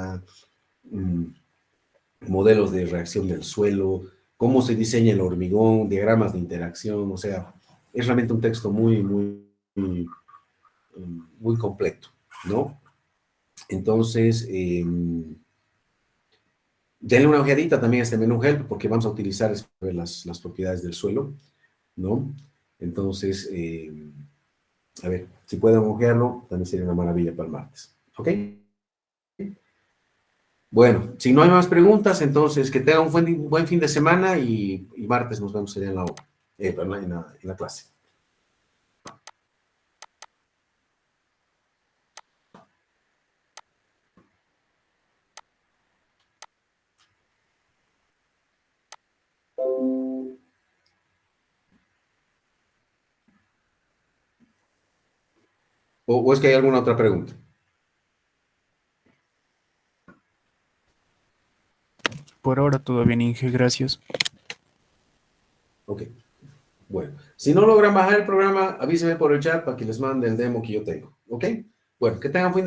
modelos de reacción del suelo, cómo se diseña el hormigón, diagramas de interacción, o sea, es realmente un texto muy, muy, muy completo, ¿no? Entonces, denle una ojeadita también a este menú help, porque vamos a utilizar las propiedades del suelo, ¿no? Entonces, a ver, si pueden ojearlo, también sería una maravilla para el martes, ¿ok? Bueno, si no hay más preguntas, entonces que tengan un buen fin de semana y martes nos vemos en la clase. ¿O es que hay alguna otra pregunta? Por ahora todo bien, Inge, gracias. Ok. Bueno, si no logran bajar el programa, avísenme por el chat para que les mande el demo que yo tengo. ¿Ok? Bueno, que tengan fin de